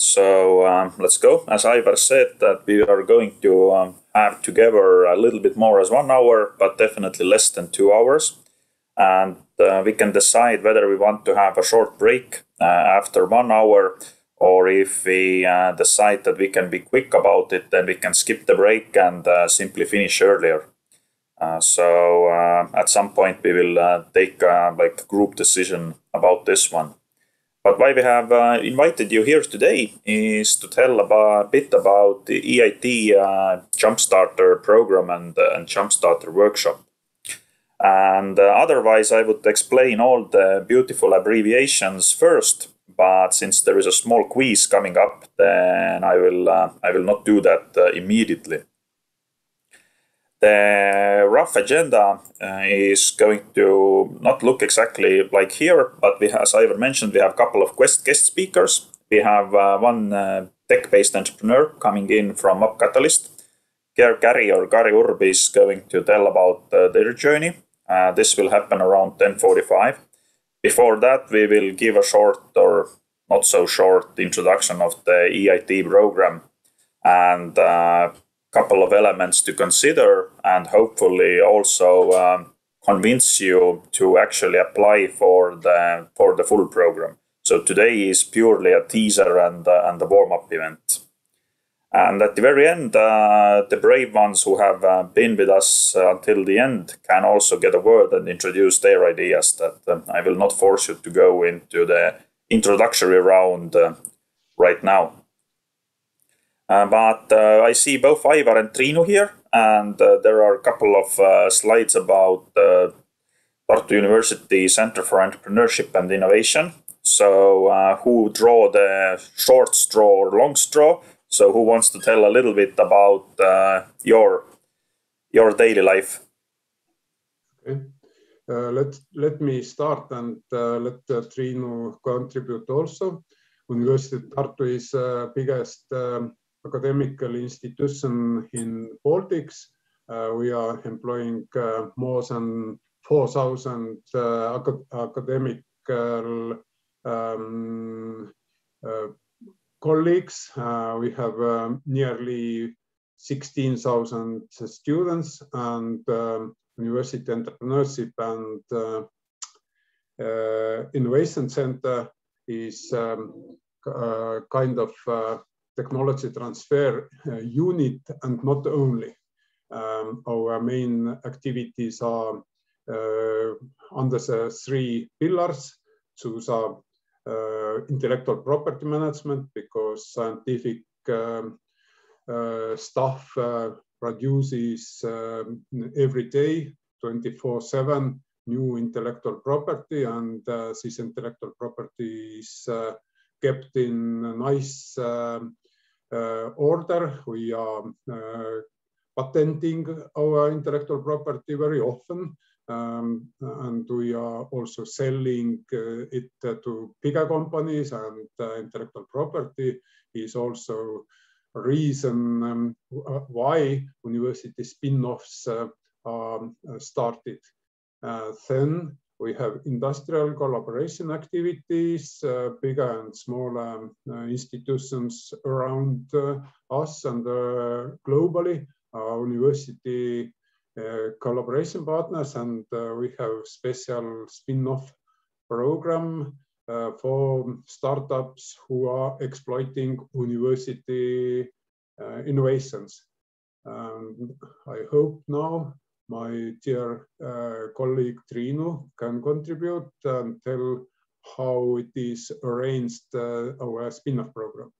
So let's go. As Ivar said, that we are going to have together a little bit more as 1 hour, but definitely less than 2 hours. And we can decide whether we want to have a short break after 1 hour, or if we decide that we can be quick about it, then we can skip the break and simply finish earlier. So at some point we will take like a group decision about this one. But why we have invited you here today is to tell a bit about the EIT Jumpstarter program and Jumpstarter Workshop. And otherwise, I would explain all the beautiful abbreviations first. But since there is a small quiz coming up, then I will not do that immediately. The rough agenda is going to not look exactly like here, but as Ivar mentioned, we have a couple of guest speakers. We have one tech-based entrepreneur coming in from Upcatalyst. Gary Urb is going to tell about their journey. This will happen around 10:45. Before that, we will give a short or not so short introduction of the EIT program and couple of elements to consider, and hopefully also convince you to actually apply for the full program. So today is purely a teaser and a warm-up event. And at the very end, the brave ones who have been with us until the end can also get a word and introduce their ideas. That I will not force you to go into the introductory round right now. But I see both Ivar and Triinu here, and there are a couple of slides about Tartu University Center for Entrepreneurship and Innovation. So who draw the short straw or long straw? So who wants to tell a little bit about your daily life? Okay. Let me start and let Triinu contribute also. University of Tartu is biggest academical institution in Baltics. We are employing more than 4,000 academic colleagues. We have nearly 16,000 students, and University Entrepreneurship and Innovation Center is kind of technology transfer unit, and not only. Our main activities are under the 3 pillars. Those are intellectual property management, because scientific staff produces every day 24/7 new intellectual property, and this intellectual property is kept in a nice order. We are patenting our intellectual property very often, and we are also selling it to bigger companies, and intellectual property is also a reason why university spin-offs are started. Then we have industrial collaboration activities, bigger and smaller institutions around us and globally, our university collaboration partners, and we have special spin-off program for startups who are exploiting university innovations. I hope now my dear colleague Triinu can contribute and tell how it is arranged, our spin-off program.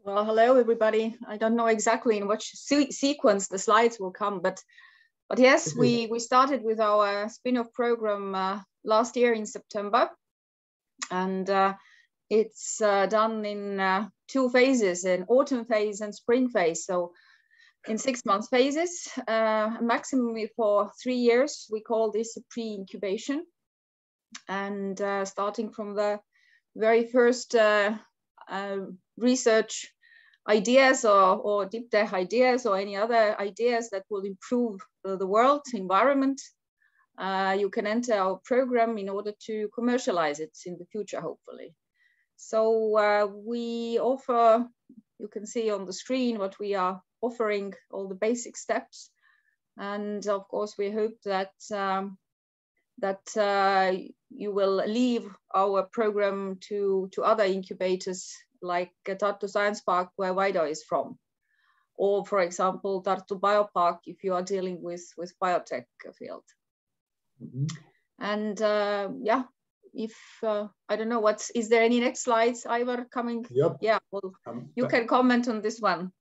Well, hello everybody. I don't know exactly in which sequence the slides will come, but yes, we started with our spin-off program last year in September, and it's done in 2 phases, an autumn phase and spring phase. So in 6-month phases, maximum for 3 years. We call this a pre-incubation, and starting from the very first research ideas or deep tech ideas or any other ideas that will improve the world environment, you can enter our program in order to commercialize it in the future, hopefully. So we offer, you can see on the screen what we are offering, all the basic steps. And of course, we hope that you will leave our program to other incubators like Tartu Science Park, where Vaida is from, or for example, Tartu Biopark, if you are dealing with biotech field. Mm-hmm. And yeah, if I don't know is there any next slides, Ivar, coming? Yep. Yeah, well, you can comment on this one.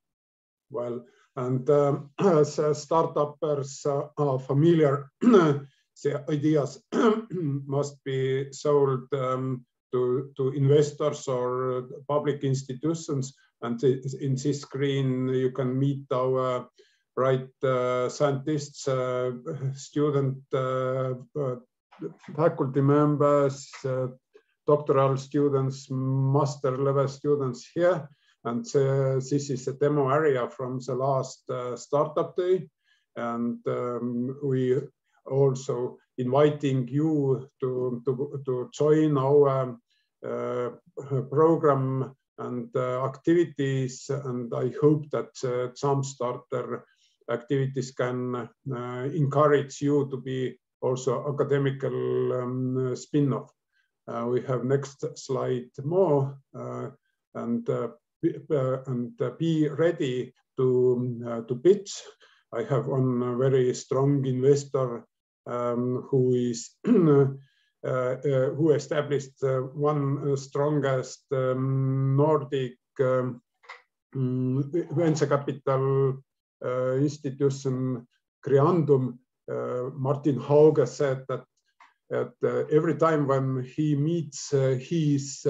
Well, and as startuppers are familiar, the ideas must be sold to investors or public institutions. And in this screen, you can meet our bright scientists, student, faculty members, doctoral students, master level students here. And this is a demo area from the last startup day. And we also inviting you to join our program and activities. And I hope that Jumpstarter activities can encourage you to be also academical spin-off. We have next slide more, and be ready to pitch. I have one very strong investor who is who established one strongest Nordic venture capital institution, Creandum. Martin Hauge said that every time when he meets his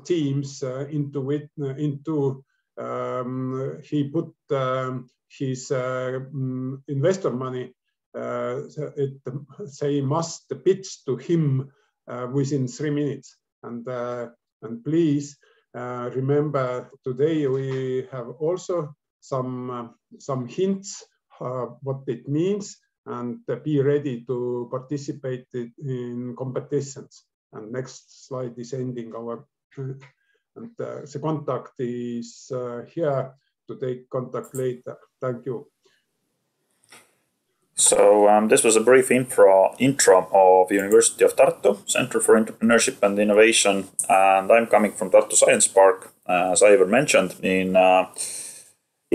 teams he put his investor money. They must pitch to him within 3 minutes. And please remember, today we have also some hints what it means, and be ready to participate in competitions. And next slide is ending our, and the contact is here to take contact later. Thank you. So this was a brief intro of University of Tartu, Center for Entrepreneurship and Innovation. And I'm coming from Tartu Science Park, as Ivar mentioned, in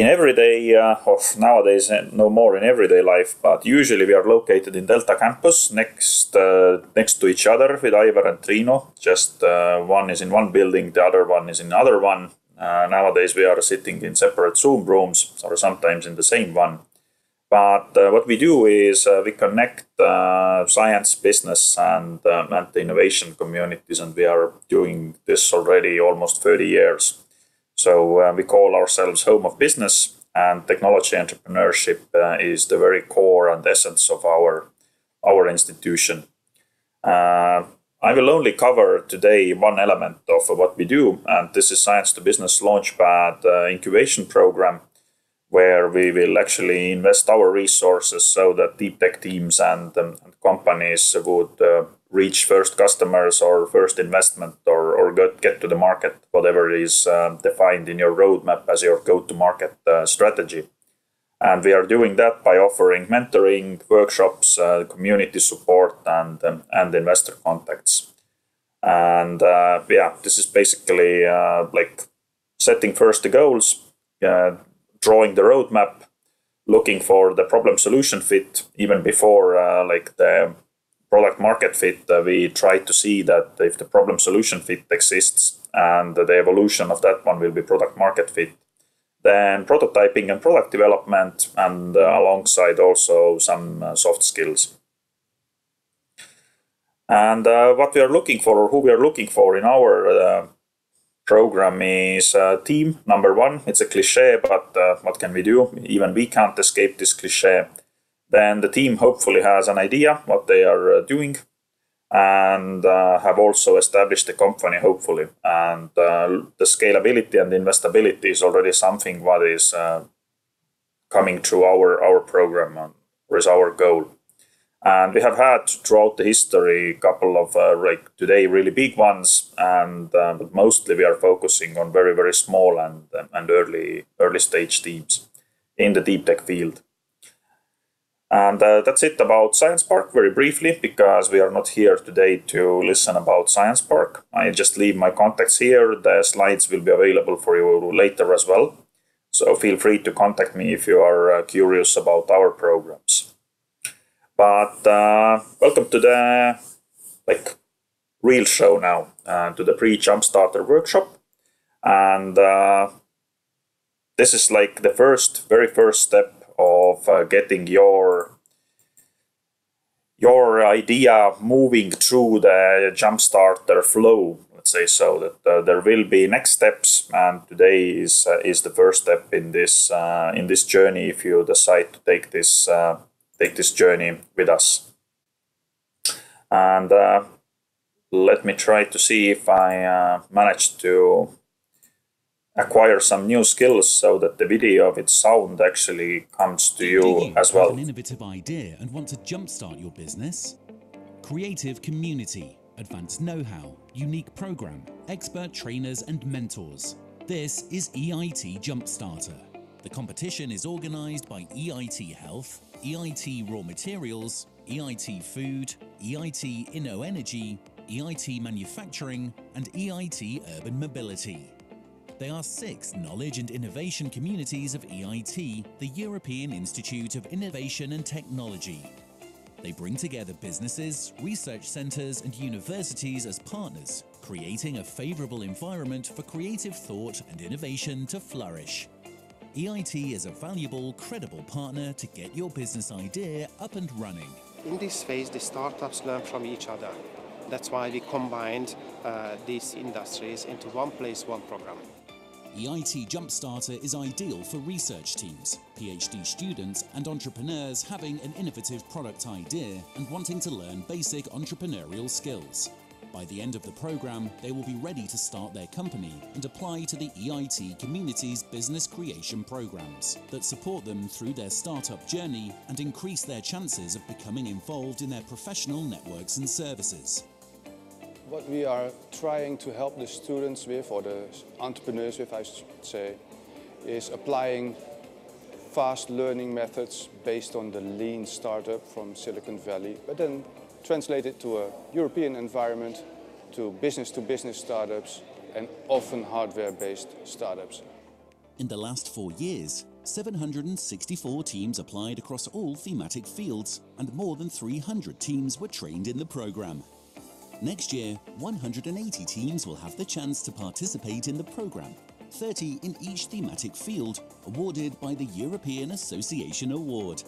everyday, or nowadays no more in everyday life, but usually we are located in Delta campus next to each other with Ivar and Triino. Just one is in one building, the other one is in another one. Nowadays we are sitting in separate Zoom rooms, or sometimes in the same one. But what we do is we connect science, business, and the innovation communities, and we are doing this already almost 30 years. So we call ourselves Home of Business, and technology entrepreneurship is the very core and essence of our institution. I will only cover today one element of what we do, and this is Science to Business Launchpad incubation program, where we will actually invest our resources so that deep tech teams and companies would reach first customers or first investment or get to the market, whatever is defined in your roadmap as your go-to-market strategy. And we are doing that by offering mentoring, workshops, community support, and investor contacts. And yeah, this is basically like setting first the goals, drawing the roadmap, looking for the problem solution fit. Even before like the product market fit, we try to see that if the problem solution fit exists and the evolution of that one will be product market fit, then prototyping and product development, and alongside also some soft skills. And what we are looking for, or who we are looking for in our program, is team. Number one, it's a cliche, but what can we do? Even we can't escape this cliche. Then the team hopefully has an idea what they are doing, and have also established the company, hopefully. And the scalability and investability is already something what is coming through our program, or is our goal. And we have had throughout the history a couple of like today really big ones, and but mostly we are focusing on very small and early stage teams in the deep tech field. And that's it about Science Park very briefly, because we are not here today to listen about Science Park. I just leave my contacts here. The slides will be available for you later as well. So feel free to contact me if you are curious about our programs. But welcome to the real show now, to the Pre-Jumpstarter Workshop. And this is like the very first step of getting your idea moving through the Jumpstarter flow, let's say, so that there will be next steps, and today is the first step in this journey if you decide to take this journey with us. And let me try to see if I manage to acquire some new skills so that the video with sound actually comes to you as well. Have an innovative idea and want to jumpstart your business? Creative community, advanced know-how, unique program, expert trainers and mentors. This is EIT Jumpstarter. The competition is organised by EIT Health, EIT Raw Materials, EIT Food, EIT InnoEnergy, EIT Manufacturing and EIT Urban Mobility. They are 6 knowledge and innovation communities of EIT, the European Institute of Innovation and Technology. They bring together businesses, research centres and universities as partners, creating a favourable environment for creative thought and innovation to flourish. EIT is a valuable, credible partner to get your business idea up and running. In this phase, the startups learn from each other. That's why we combined these industries into one place, one program. EIT Jumpstarter is ideal for research teams, PhD students and entrepreneurs having an innovative product idea and wanting to learn basic entrepreneurial skills. By the end of the program, they will be ready to start their company and apply to the EIT community's business creation programs that support them through their startup journey and increase their chances of becoming involved in their professional networks and services. What we are trying to help the students with, or the entrepreneurs with, I should say, is applying fast learning methods based on the lean startup from Silicon Valley, but then translate it to a European environment, to business startups, and often hardware-based startups. In the last 4 years, 764 teams applied across all thematic fields, and more than 300 teams were trained in the program. Next year, 180 teams will have the chance to participate in the program, 30 in each thematic field, awarded by the European Association Award.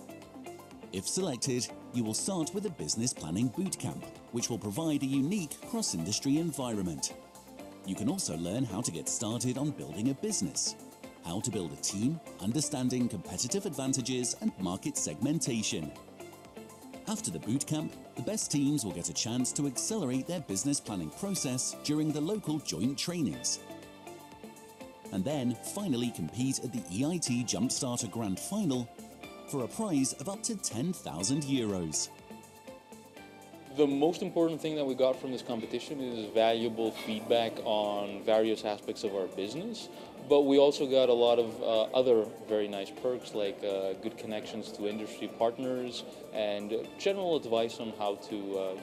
If selected, you will start with a business planning bootcamp, which will provide a unique cross-industry environment. You can also learn how to get started on building a business, how to build a team, understanding competitive advantages and market segmentation. After the bootcamp, the best teams will get a chance to accelerate their business planning process during the local joint trainings. And then finally compete at the EIT Jumpstarter Grand Final for a prize of up to €10,000. The most important thing that we got from this competition is valuable feedback on various aspects of our business, but we also got a lot of other very nice perks like good connections to industry partners and general advice on how to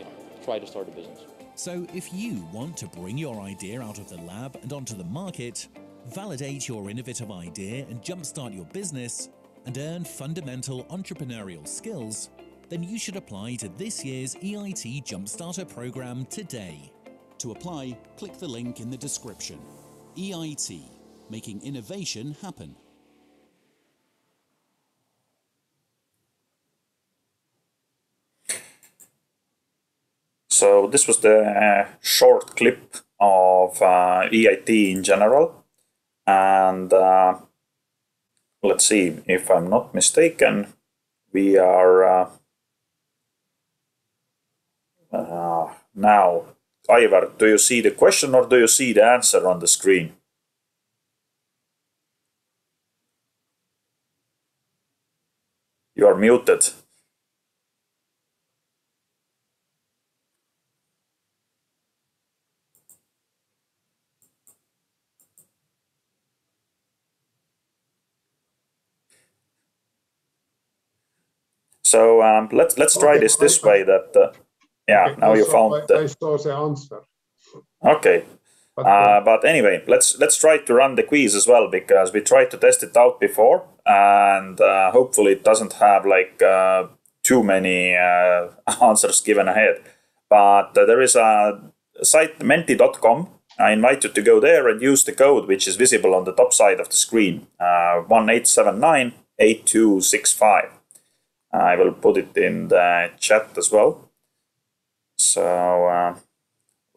try to start a business. So if you want to bring your idea out of the lab and onto the market, validate your innovative idea and jumpstart your business, and earn fundamental entrepreneurial skills, then you should apply to this year's EIT Jumpstarter program today. To apply, click the link in the description. EIT, making innovation happen. So this was the short clip of EIT in general, and let's see, if I'm not mistaken, we are now, Ivar, do you see the question or do you see the answer on the screen? You are muted. So let's try this way. That yeah, okay, now you found. I saw the answer. Okay. But anyway, let's try to run the quiz as well, because we tried to test it out before, and hopefully it doesn't have like too many answers given ahead. But there is a site menti.com. I invite you to go there and use the code which is visible on the top side of the screen, 18798265. I will put it in the chat as well. So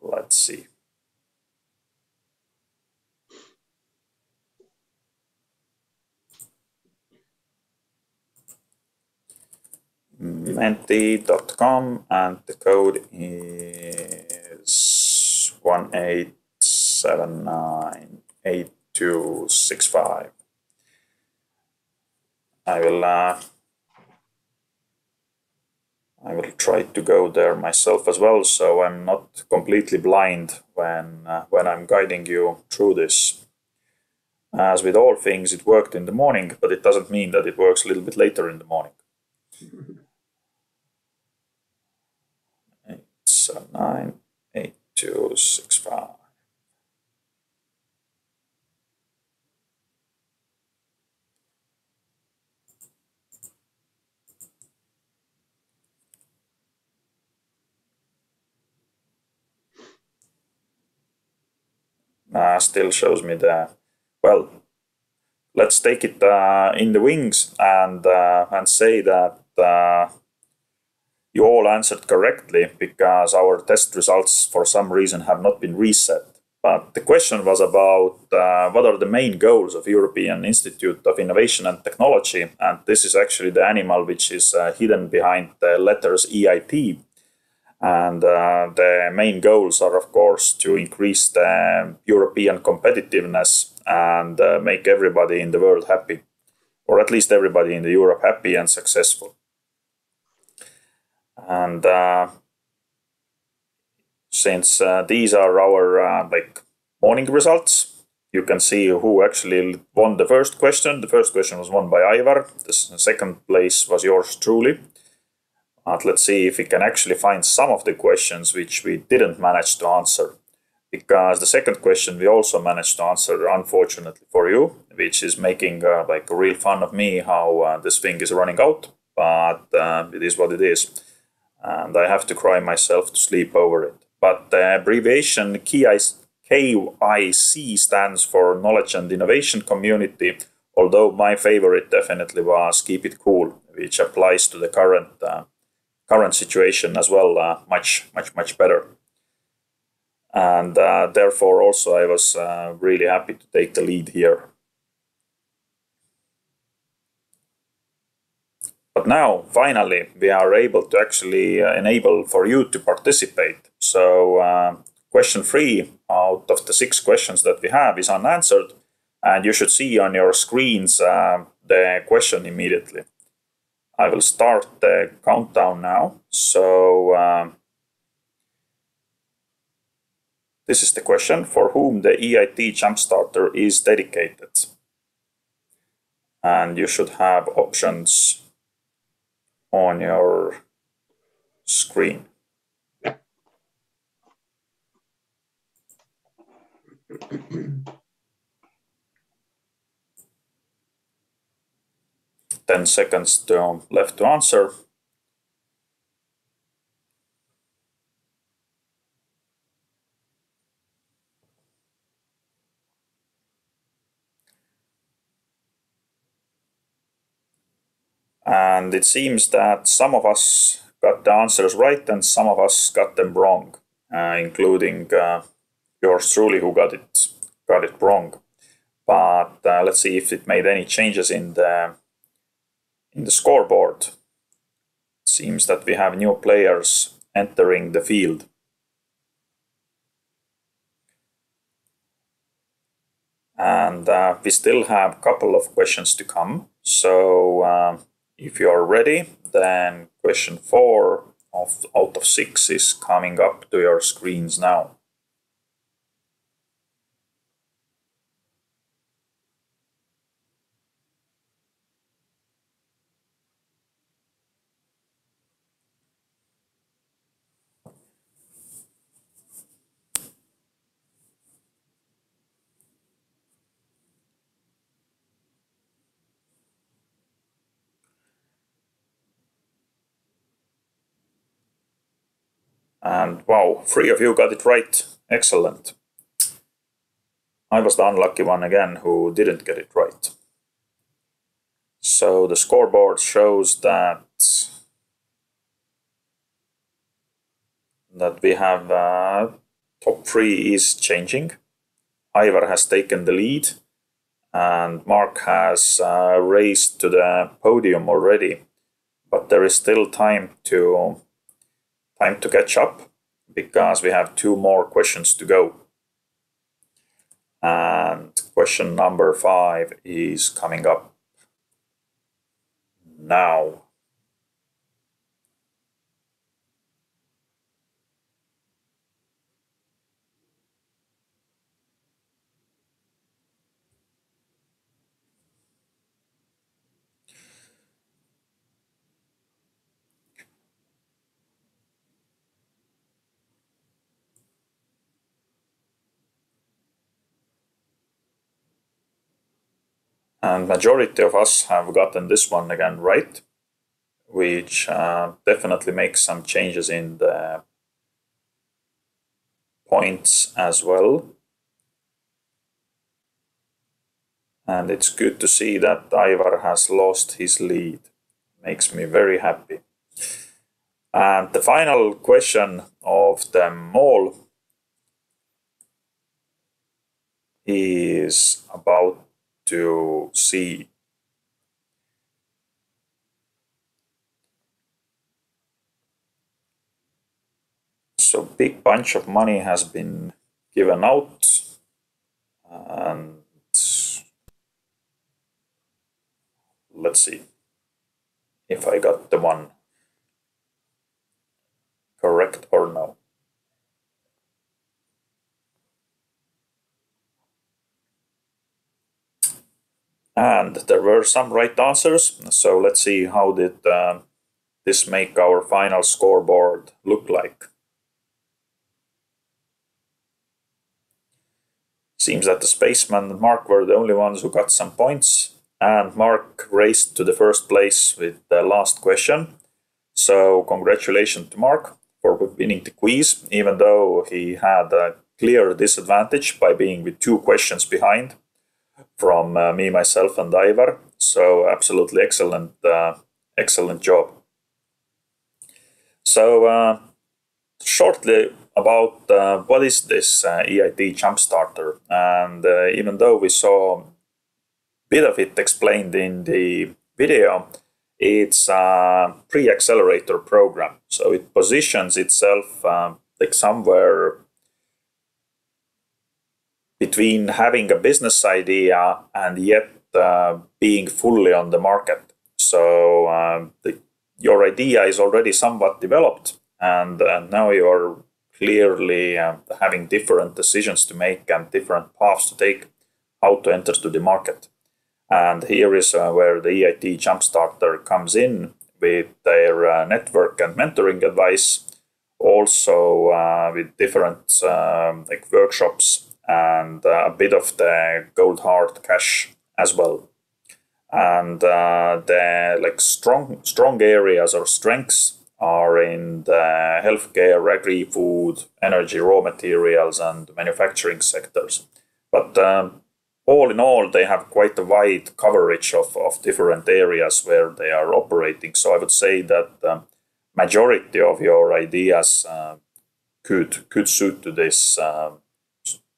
let's see. Menti.com, and the code is 18798265. I will try to go there myself as well, so I'm not completely blind when I'm guiding you through this. As with all things, it worked in the morning, but it doesn't mean that it works a little bit later in the morning. 18798265. Still shows me the, well, let's take it in the wings and say that you all answered correctly, because our test results for some reason have not been reset. But the question was about what are the main goals of European Institute of Innovation and Technology, and this is actually the animal which is hidden behind the letters EIT. And the main goals are, of course, to increase the European competitiveness and make everybody in the world happy, or at least everybody in Europe happy and successful. And since these are our like morning results, you can see who actually won the first question. The first question was won by Ivar. The second place was yours truly. But let's see if we can actually find some of the questions which we didn't manage to answer. Because the second question we also managed to answer, unfortunately for you, which is making like a real fun of me how this thing is running out. But it is what it is. And I have to cry myself to sleep over it. But the abbreviation KIC stands for Knowledge and Innovation Community, although my favorite definitely was Keep It Cool, which applies to the current situation as well, much better. And therefore also I was really happy to take the lead here. But now, finally, we are able to actually enable for you to participate. So question 3 out of the 6 questions that we have is unanswered, and you should see on your screens the question immediately. I will start the countdown now. So this is the question: for whom the EIT Jumpstarter is dedicated? And you should have options on your screen. Ten seconds left to answer. And it seems that some of us got the answers right and some of us got them wrong, including yours truly, who got it wrong. But let's see if it made any changes in the scoreboard. It seems that we have new players entering the field. And we still have a couple of questions to come. So if you are ready, then question 4 out of 6 is coming up to your screens now. And wow, 3 of you got it right. Excellent. I was the unlucky one again who didn't get it right. So the scoreboard shows that we have top 3 is changing. Aivar has taken the lead and Mark has raised to the podium already, but there is still time to catch up because we have 2 more questions to go. And question number 5 is coming up now. And majority of us have gotten this one again right, which definitely makes some changes in the points as well. And it's good to see that Aivar has lost his lead. Makes me very happy. And the final question of them all is about to see. So big bunch of money has been given out, and let's see if I got the one correct or no. And there were some right answers, so let's see how did this make our final scoreboard look like. Seems that the Spaceman and Mark were the only ones who got some points, and Mark raced to the first place with the last question. So congratulations to Mark for winning the quiz, even though he had a clear disadvantage by being with 2 questions behind from me, myself, and Aivar. So absolutely excellent, excellent job. So shortly about what is this EIT Jumpstarter, and even though we saw a bit of it explained in the video, it's a pre-accelerator program. So it positions itself like somewhere between having a business idea and yet being fully on the market. So your idea is already somewhat developed, and now you're clearly having different decisions to make and different paths to take how to enter to the market. And here is where the EIT Jumpstarter comes in with their network and mentoring advice, also with different like workshops and a bit of the gold hard cash as well. And the like strong areas or strengths are in the healthcare, agri-food, energy, raw materials, and manufacturing sectors. But all in all, they have quite a wide coverage of different areas where they are operating. So I would say that the majority of your ideas could suit to this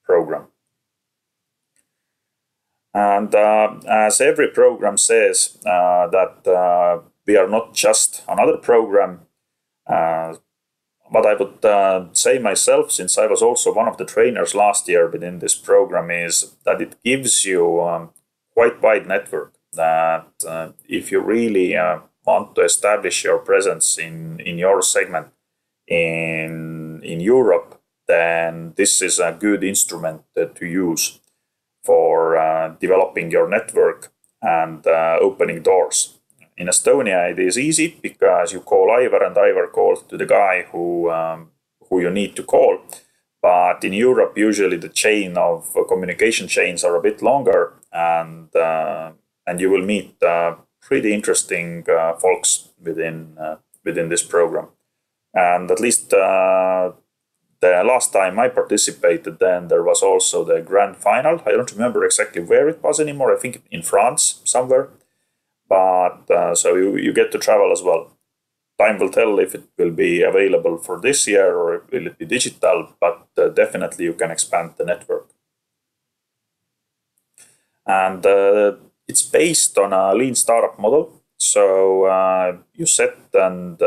program. And as every program says, that we are not just another program. What I would say myself, since I was also one of the trainers last year within this program, is that it gives you quite wide network. That if you really want to establish your presence in your segment in Europe, then this is a good instrument to use for developing your network and opening doors. In Estonia, it is easy because you call Aivar and Aivar calls to the guy who you need to call. But in Europe, usually the chain of communication chains are a bit longer, and you will meet pretty interesting folks within this program. And at least the last time I participated, then there was also the grand final. I don't remember exactly where it was anymore. I think in France somewhere. But so you get to travel as well. Time will tell if it will be available for this year or will it be digital, but definitely you can expand the network. And it's based on a lean startup model. So you set and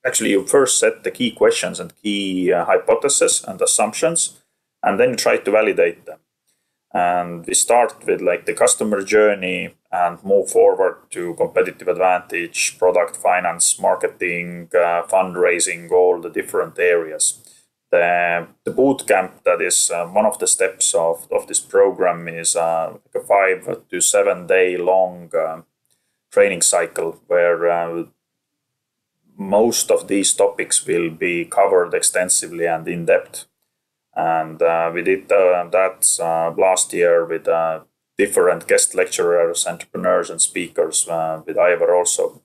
actually you first set the key questions and key hypotheses and assumptions, and then you try to validate them. And we start with like the customer journey and move forward to competitive advantage, product, finance, marketing, fundraising, all the different areas. The boot camp, that is one of the steps of this program, is like a 5 to 7 day long training cycle where most of these topics will be covered extensively and in depth. And we did that last year with different guest lecturers, entrepreneurs, and speakers, with Ivar also.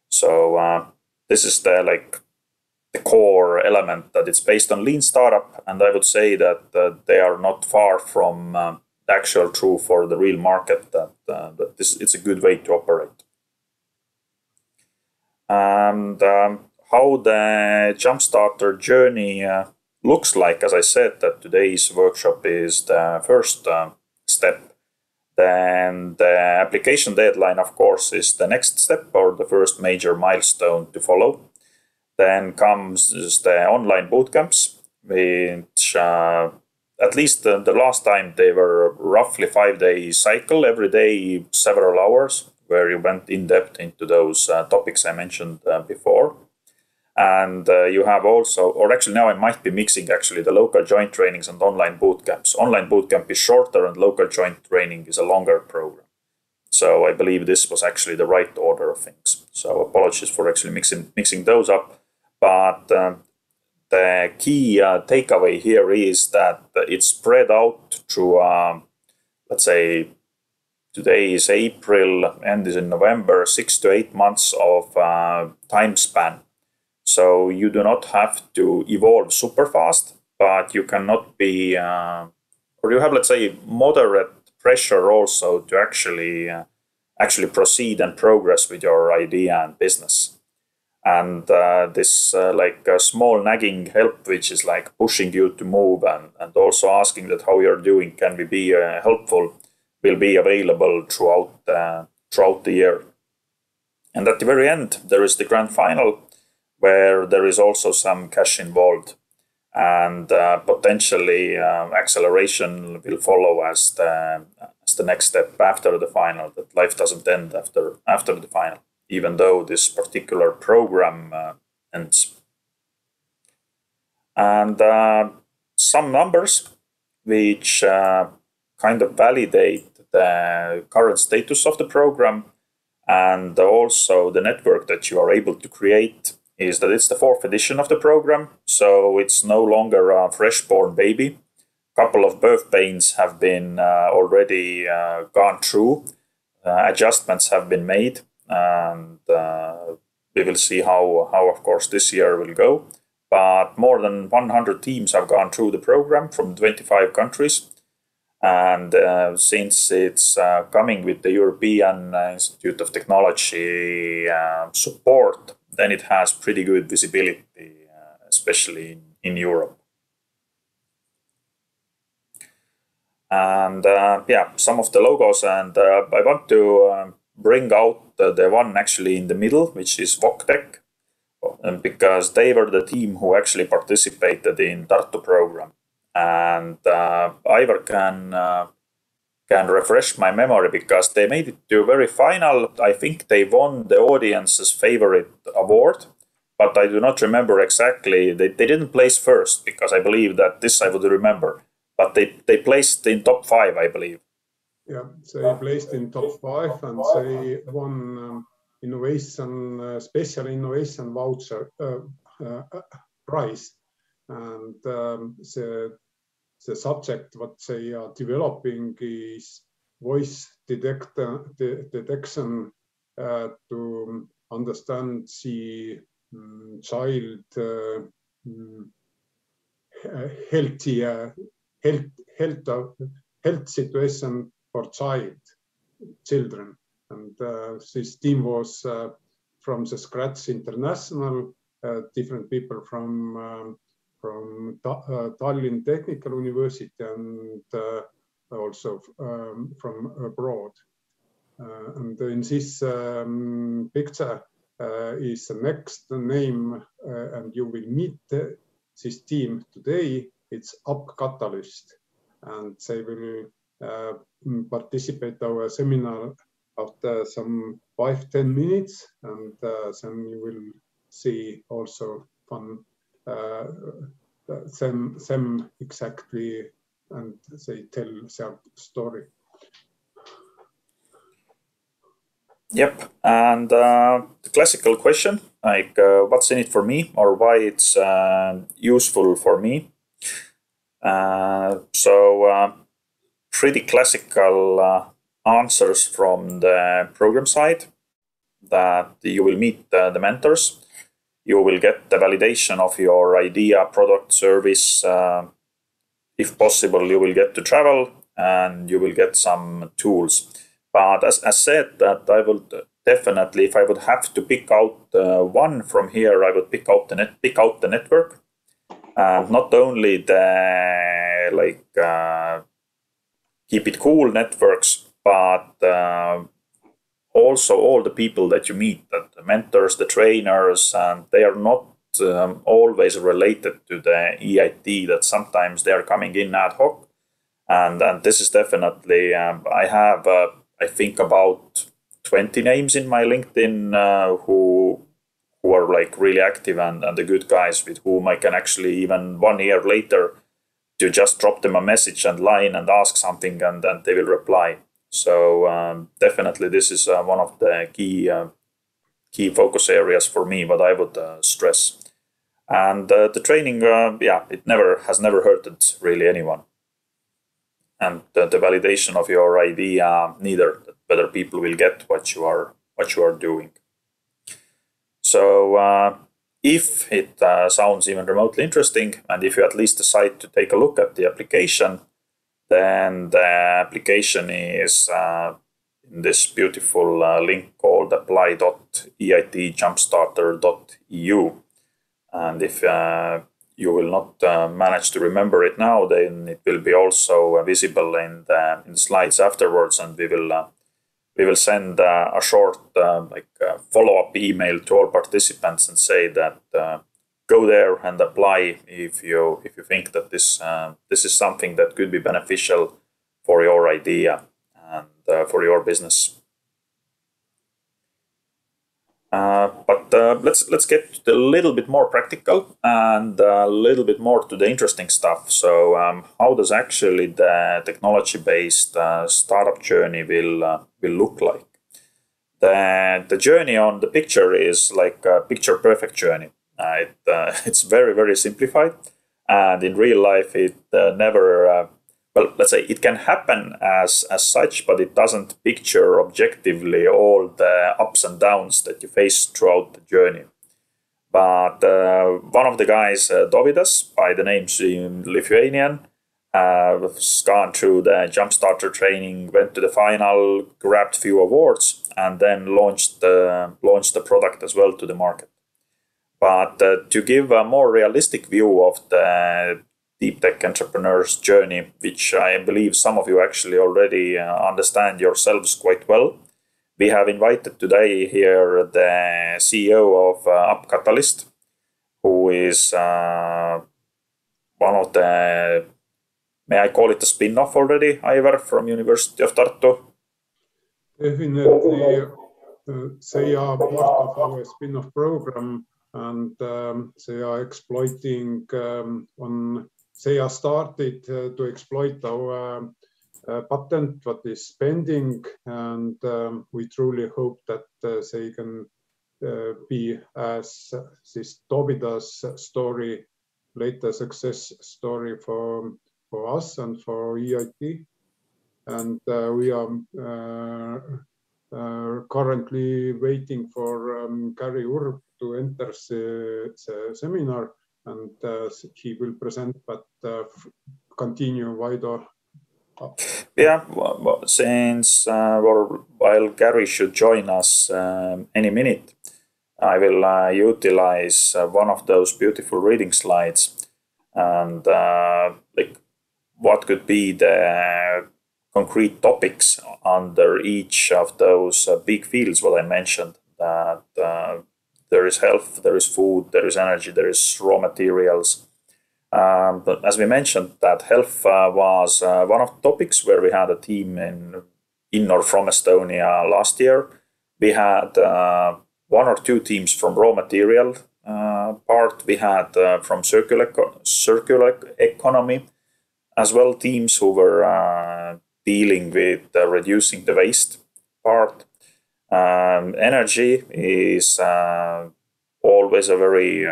So this is the core element, that it's based on lean startup, and I would say that they are not far from the actual true for the real market. That it's a good way to operate. And how the Jumpstarter journey looks like, as I said, that today's workshop is the first step. Then the application deadline, of course, is the next step or the first major milestone to follow. Then comes the online bootcamps, which at least the last time they were roughly 5-day cycle, every day several hours, where you went in depth into those topics I mentioned before. And you have also, or actually now I might be mixing actually the local joint trainings and online bootcamps. Online bootcamp is shorter and local joint training is a longer program. So I believe this was actually the right order of things. So apologies for actually mixing those up. But the key takeaway here is that it's spread out through, let's say, today is April, end is in November, 6 to 8 months of time span. So you do not have to evolve super fast, but you cannot be, or you have, let's say, moderate pressure also to actually proceed and progress with your idea and business. And this like a small nagging help, which is like pushing you to move and also asking that how you're doing, can we be helpful, will be available throughout the year. And at the very end, there is the grand final, where there is also some cash involved, and potentially acceleration will follow as the next step after the final. That life doesn't end after the final, even though this particular program ends. And some numbers which kind of validate the current status of the program, and also the network that you are able to create, is that it's the 4th edition of the program, so it's no longer a freshborn baby. A couple of birth pains have been already gone through, adjustments have been made, and we will see how of course this year will go. But more than 100 teams have gone through the program from 25 countries. And since it's coming with the European Institute of Technology support, then it has pretty good visibility, especially in Europe. And some of the logos, and I want to bring out the one actually in the middle, which is VokTech, because they were the team who actually participated in Tartu program. And Ivar can refresh my memory, because they made it to very final. I think they won the audience's favorite award, but I do not remember exactly. They didn't place first, because I believe that this I would remember, but they placed in top 5, I believe. Yeah, they placed in top 5, and they won innovation, special innovation voucher prize. And the subject what they are developing is voice detection to understand the child health situation for children. And this team was from the scratch international, different people from Tallinn Technical University and also from abroad. And in this picture is the next name, and you will meet this team today. It's Upcatalyst, and they will participate our seminar after some 5-10 minutes, and then you will see also fun them exactly, and they tell their story. Yep, and the classical question, like what's in it for me, or why it's useful for me. Pretty classical answers from the program side, that you will meet the mentors, you will get the validation of your idea, product, service. If possible, you will get to travel, and you will get some tools. But as said, that I would definitely, if I would have to pick out one from here, I would pick out the network. Not only the keep it cool networks, but also all the people that you meet, the mentors, the trainers, and they are not always related to the EIT, that sometimes they are coming in ad hoc. And this is definitely, I have, I think about 20 names in my LinkedIn who are like really active and the good guys with whom I can actually, even 1 year later, to just drop them a message and line and ask something, and then they will reply. So definitely this is one of the key focus areas for me, what I would stress. And the training, it has never hurted really anyone. And the validation of your idea, neither, whether people will get what you are doing. So if it sounds even remotely interesting, and if you at least decide to take a look at the application, then the application is in this beautiful link called apply.eitjumpstarter.eu. And if you will not manage to remember it now, then it will be also visible in the slides afterwards, and we will send a short follow-up email to all participants and say that go there and apply if you think that this is something that could be beneficial for your idea and for your business. But let's get a little bit more practical and a little bit more to the interesting stuff. So how does actually the technology-based startup journey will look like? The journey on the picture is like a picture-perfect journey. It's very, very simplified, and in real life it never. Well, let's say it can happen as such, but it doesn't picture objectively all the ups and downs that you face throughout the journey. But one of the guys, Dovydas, by the name Lithuanian, has gone through the Jumpstarter training, went to the final, grabbed a few awards, and then launched the product as well to the market. But to give a more realistic view of the deep tech entrepreneur's journey, which I believe some of you actually already understand yourselves quite well, we have invited today here the CEO of Upcatalyst, who is one of the, may I call it a spin-off already, Aivar, from University of Tartu? Definitely, they are part of our spin-off program, and they are exploiting they are started to exploit our patent, what is pending, and we truly hope that they can be as this Dovydas story, later success story for us and for EIT. And we are currently waiting for Gary Urb to enter the seminar, and he will present, but continue, Vaido. Yeah, well, since while Gary should join us any minute, I will utilize one of those beautiful reading slides, and like what could be the concrete topics under each of those big fields what I mentioned, that there is health, there is food, there is energy, there is raw materials. But as we mentioned, that health was one of the topics where we had a team in or from Estonia last year. We had one or two teams from raw material part. We had from circular economy as well, teams who were dealing with reducing the waste part. Energy is always a very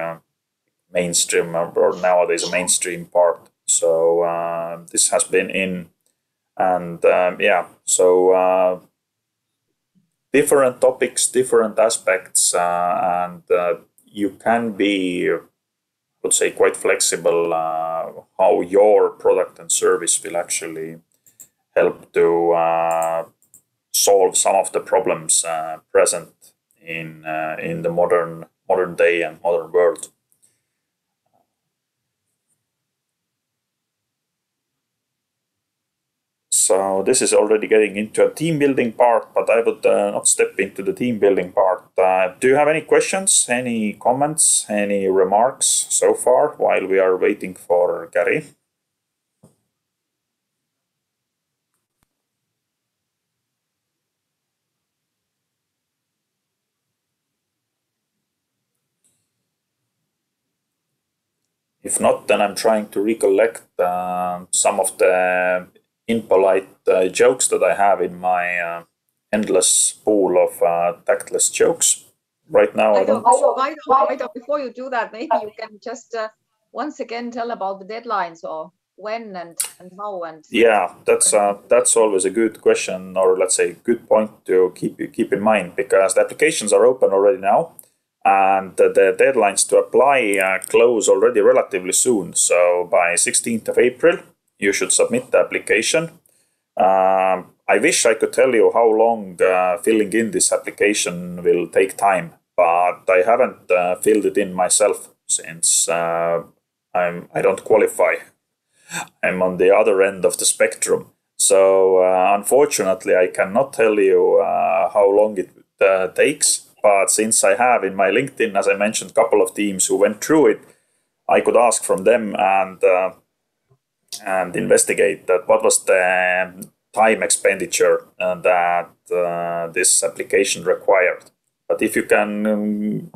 mainstream, or nowadays a mainstream part. So this has been in, and so different topics, different aspects, and you can be, I would say, quite flexible how your product and service will actually help to solve some of the problems present in the modern day and modern world. So this is already getting into a team building part, but I would not step into the team building part. Do you have any questions, any comments, any remarks so far while we are waiting for Gary? If not, then I'm trying to recollect some of the impolite jokes that I have in my endless pool of tactless jokes. Right now, Vaido, before you do that, maybe you can just once again tell about the deadlines, or when and how. And yeah, that's always a good question, or let's say good point to keep in mind, because the applications are open already now, and the deadlines to apply close already relatively soon. So by 16th of April, you should submit the application. I wish I could tell you how long filling in this application will take time, but I haven't filled it in myself since I don't qualify. I'm on the other end of the spectrum. So unfortunately, I cannot tell you how long it takes. But since I have in my LinkedIn, as I mentioned, a couple of teams who went through it, I could ask from them and investigate that what was the time expenditure that this application required. But if you can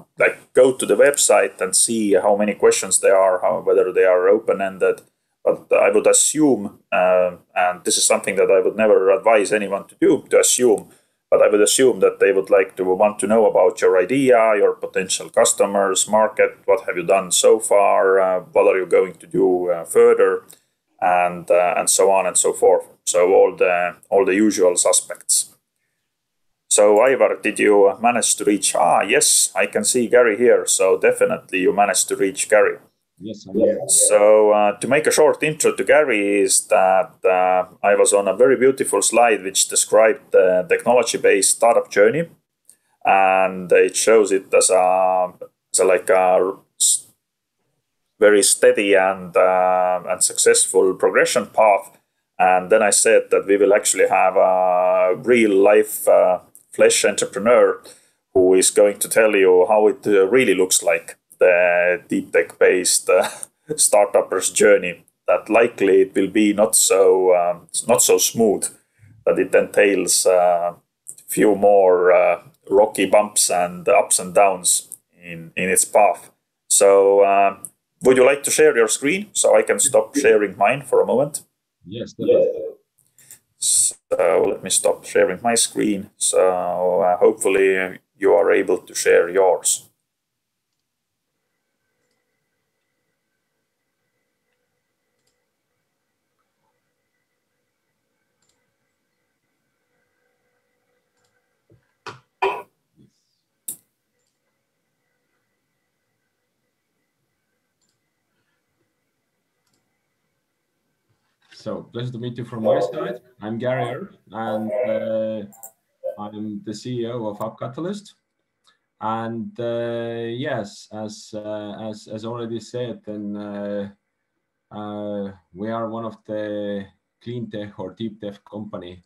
go to the website and see how many questions there are, whether they are open-ended, but I would assume, and this is something that I would never advise anyone to do, to assume, but I would assume that they would want to know about your idea, your potential customers, market, what have you done so far, what are you going to do further, and so on and so forth. So all the usual suspects. So Ivar, did you manage to reach? Yes, I can see Gary here. So definitely you managed to reach Gary. Yes, I am. So to make a short intro to Gary is that I was on a very beautiful slide which described the technology-based startup journey, and it shows it as a very steady and successful progression path. And then I said that we will actually have a real life flesh entrepreneur who is going to tell you how it really looks like, the deep tech based startuppers journey. That likely it will be not so smooth, that it entails a few more rocky bumps and ups and downs in its path. So would you like to share your screen so I can stop sharing mine for a moment? Yes, definitely. So let me stop sharing my screen. So hopefully you are able to share yours. So pleasure to meet you from my side. I'm Gary Earp, and I'm the CEO of Upcatalyst. And yes, as already said, then we are one of the clean tech or deep tech company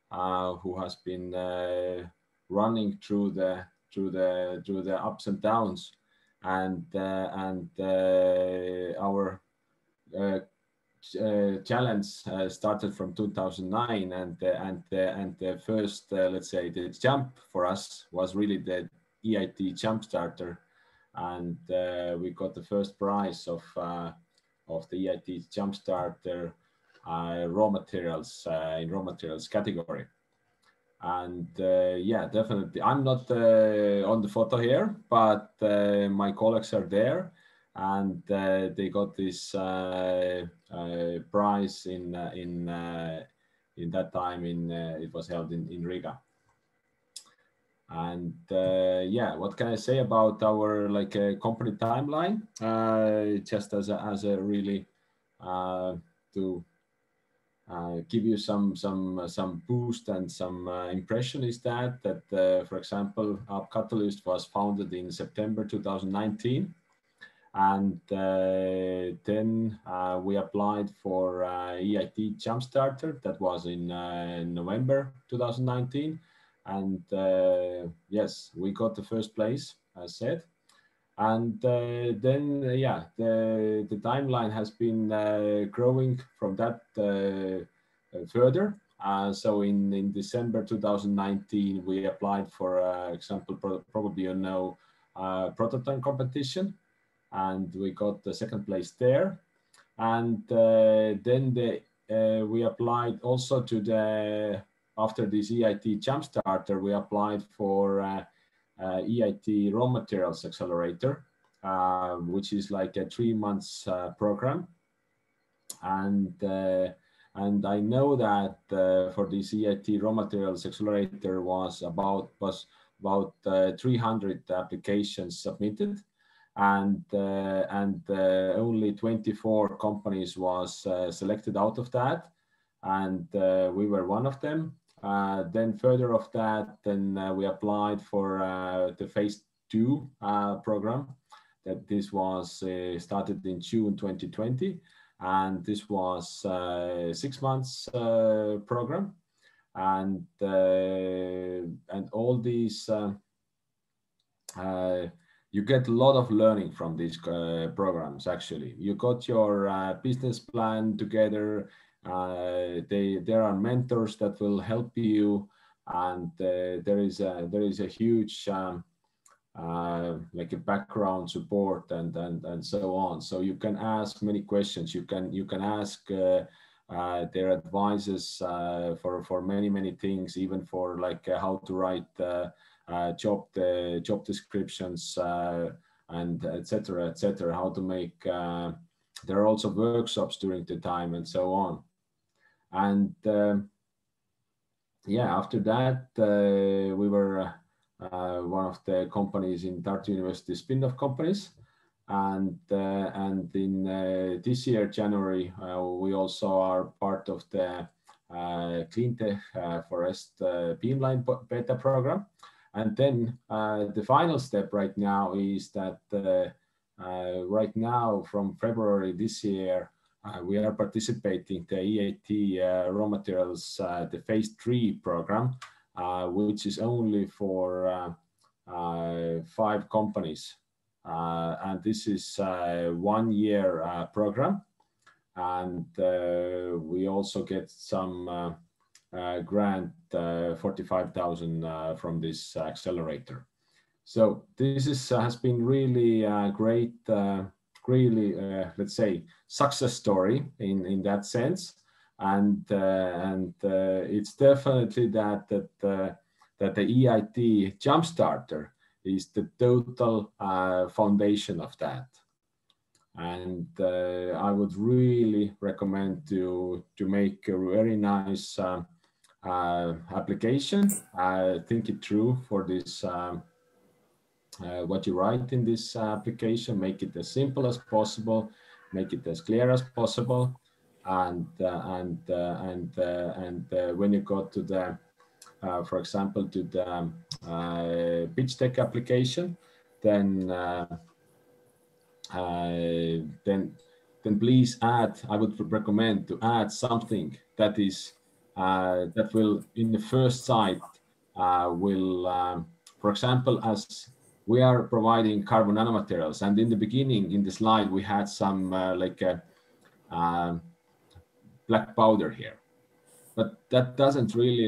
who has been running through the ups and downs, and our challenge started from 2009, and the first let's say the jump for us was really the EIT Jumpstarter, and we got the first prize of the EIT Jumpstarter raw materials in raw materials category. And yeah, definitely I'm not on the photo here, but my colleagues are there, and they got this prize in that time it was held in Riga. And yeah, what can I say about our company timeline? Just as a really to give you some boost and some impression is that for example, Upcatalyst was founded in September 2019, and then we applied for EIT Jumpstarter. That was in November 2019. And yes, we got the first place, as said. And then, yeah, the timeline has been growing from that further. So in December 2019, we applied for example, probably you know, prototype competition, and we got the second place there. And then we applied also to the after this EIT Jumpstarter, we applied for EIT Raw Materials Accelerator, which is like a 3 months program. And I know that for this EIT Raw Materials Accelerator was about 300 applications submitted, and only 24 companies was selected out of that, and we were one of them. Then further of that, then we applied for the phase 2 program. That this was started in June 2020, and this was 6 months program, and all these you get a lot of learning from these programs. Actually, you got your business plan together. There are mentors that will help you, and there is a huge like a background support and so on. So you can ask many questions. You can ask their advices for many things, even for like how to write job descriptions and etc. How to make. There are also workshops during the time and so on. And yeah, after that, we were one of the companies in Tartu University spin-off companies. And in this year, January, we also are part of the Clean Tech Forest Beamline beta program. And then the final step right now is that right now from February this year, we are participating the EIT Raw Materials, the phase 3 program, which is only for 5 companies. And this is a 1 year program. And we also get some grant, 45,000 from this accelerator. So this has been really great, really, let's say, success story in that sense, and it's definitely that the EIT Jumpstarter is the total foundation of that, and I would really recommend to make a very nice application. Think it through for this. What you write in this application, make it as simple as possible, make it as clear as possible, and when you go to the for example to the pitch deck application, then please add, I would recommend to add something that is that will in the first sight will for example, as we are providing carbon nanomaterials, and in the beginning in the slide we had some like a black powder here, but that doesn't really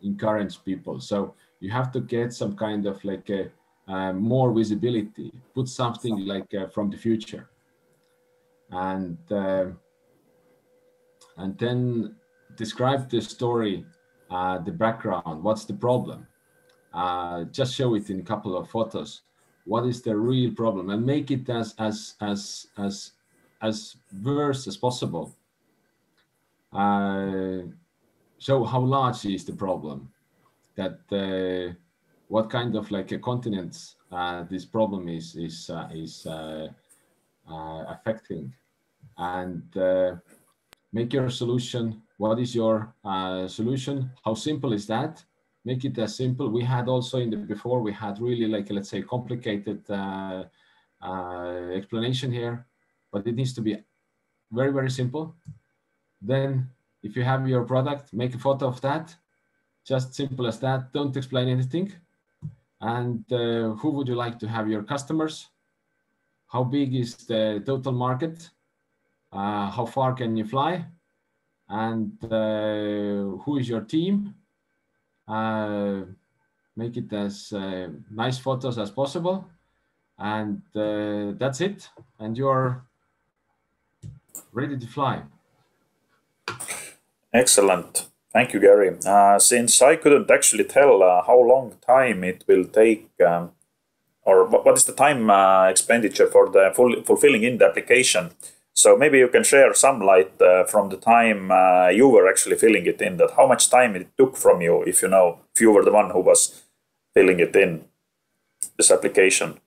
encourage people. So you have to get some kind of like a more visibility, put something like from the future, and then describe the story, the background, what's the problem. Just show it in a couple of photos. What is the real problem, and make it as verse as possible. Show how large is the problem, that what kind of like a continents this problem is affecting, and make your solution. What is your solution? How simple is that? Make it as simple. We had also in the before, we had really like, let's say, complicated explanation here, but it needs to be very, very simple. Then if you have your product, make a photo of that. Just simple as that. Don't explain anything. And who would you like to have your customers? How big is the total market? How far can you fly? And who is your team? Make it as nice photos as possible. And that's it. And you're ready to fly. Excellent. Thank you, Gary. Since I couldn't actually tell how long time it will take, or what is the time expenditure for the fulfilling in the application, so maybe you can share some light from the time you were actually filling it in, that how much time it took from you, if you know, if you were the one who was filling it in, this application.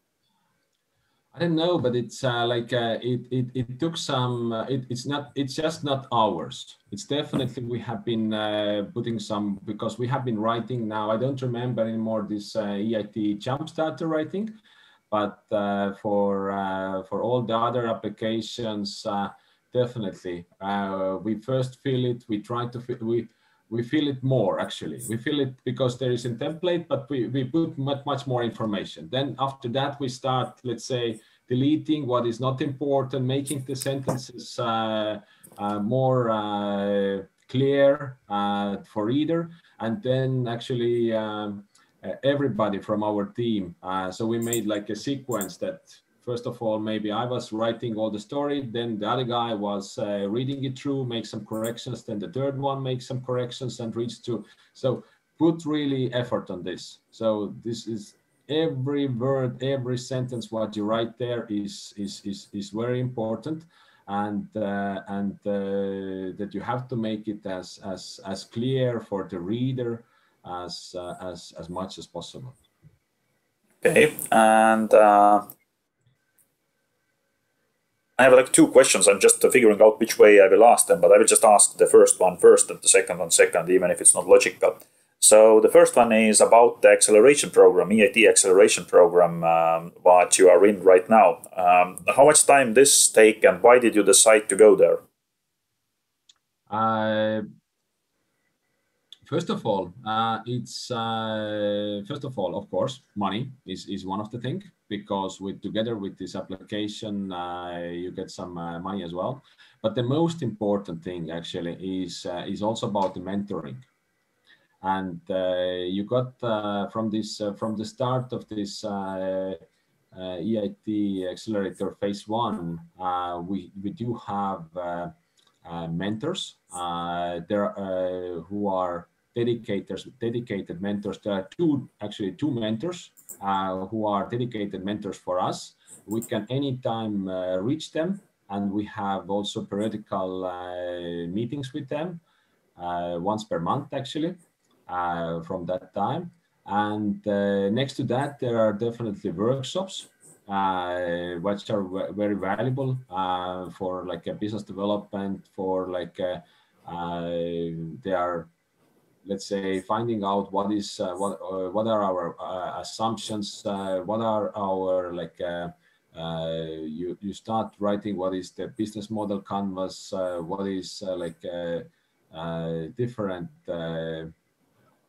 I don't know, but it's like it took some. It's just not hours. It's definitely we have been putting some, because we have been writing now. I don't remember anymore this EIT Jumpstarter writing, but for all the other applications, definitely we first fill it. We try to we fill it more, actually. We fill it because there is a template, but we put much more information. Then after that, we start, let's say, deleting what is not important, making the sentences more clear for reader. And then actually everybody from our team. So we made like a sequence that, first of all, maybe I was writing all the story, then the other guy was reading it through, make some corrections, then the third one makes some corrections and reads to. So put really effort on this. So this is every word, every sentence, what you write there is very important, and that you have to make it as clear for the reader as much as possible. Okay, and I have like two questions. I'm just figuring out which way I will ask them, but I will just ask the first one first and the second one second, even if it's not logical. So the first one is about the acceleration program, EIT acceleration program, what you are in right now. How much time this take, and why did you decide to go there? First of all, of course, money is one of the things, because together with this application, you get some money as well. But the most important thing actually is also about the mentoring. And you got from the start of this EIT Accelerator Phase 1, we do have mentors there who are dedicated mentors. There are two mentors who are dedicated mentors for us. We can anytime reach them, and we have also periodical meetings with them once per month actually from that time. And next to that, there are definitely workshops which are very valuable for like a business development, for like they are, let's say, finding out what is what are our assumptions, what are our like you start writing what is the business model canvas, what is like different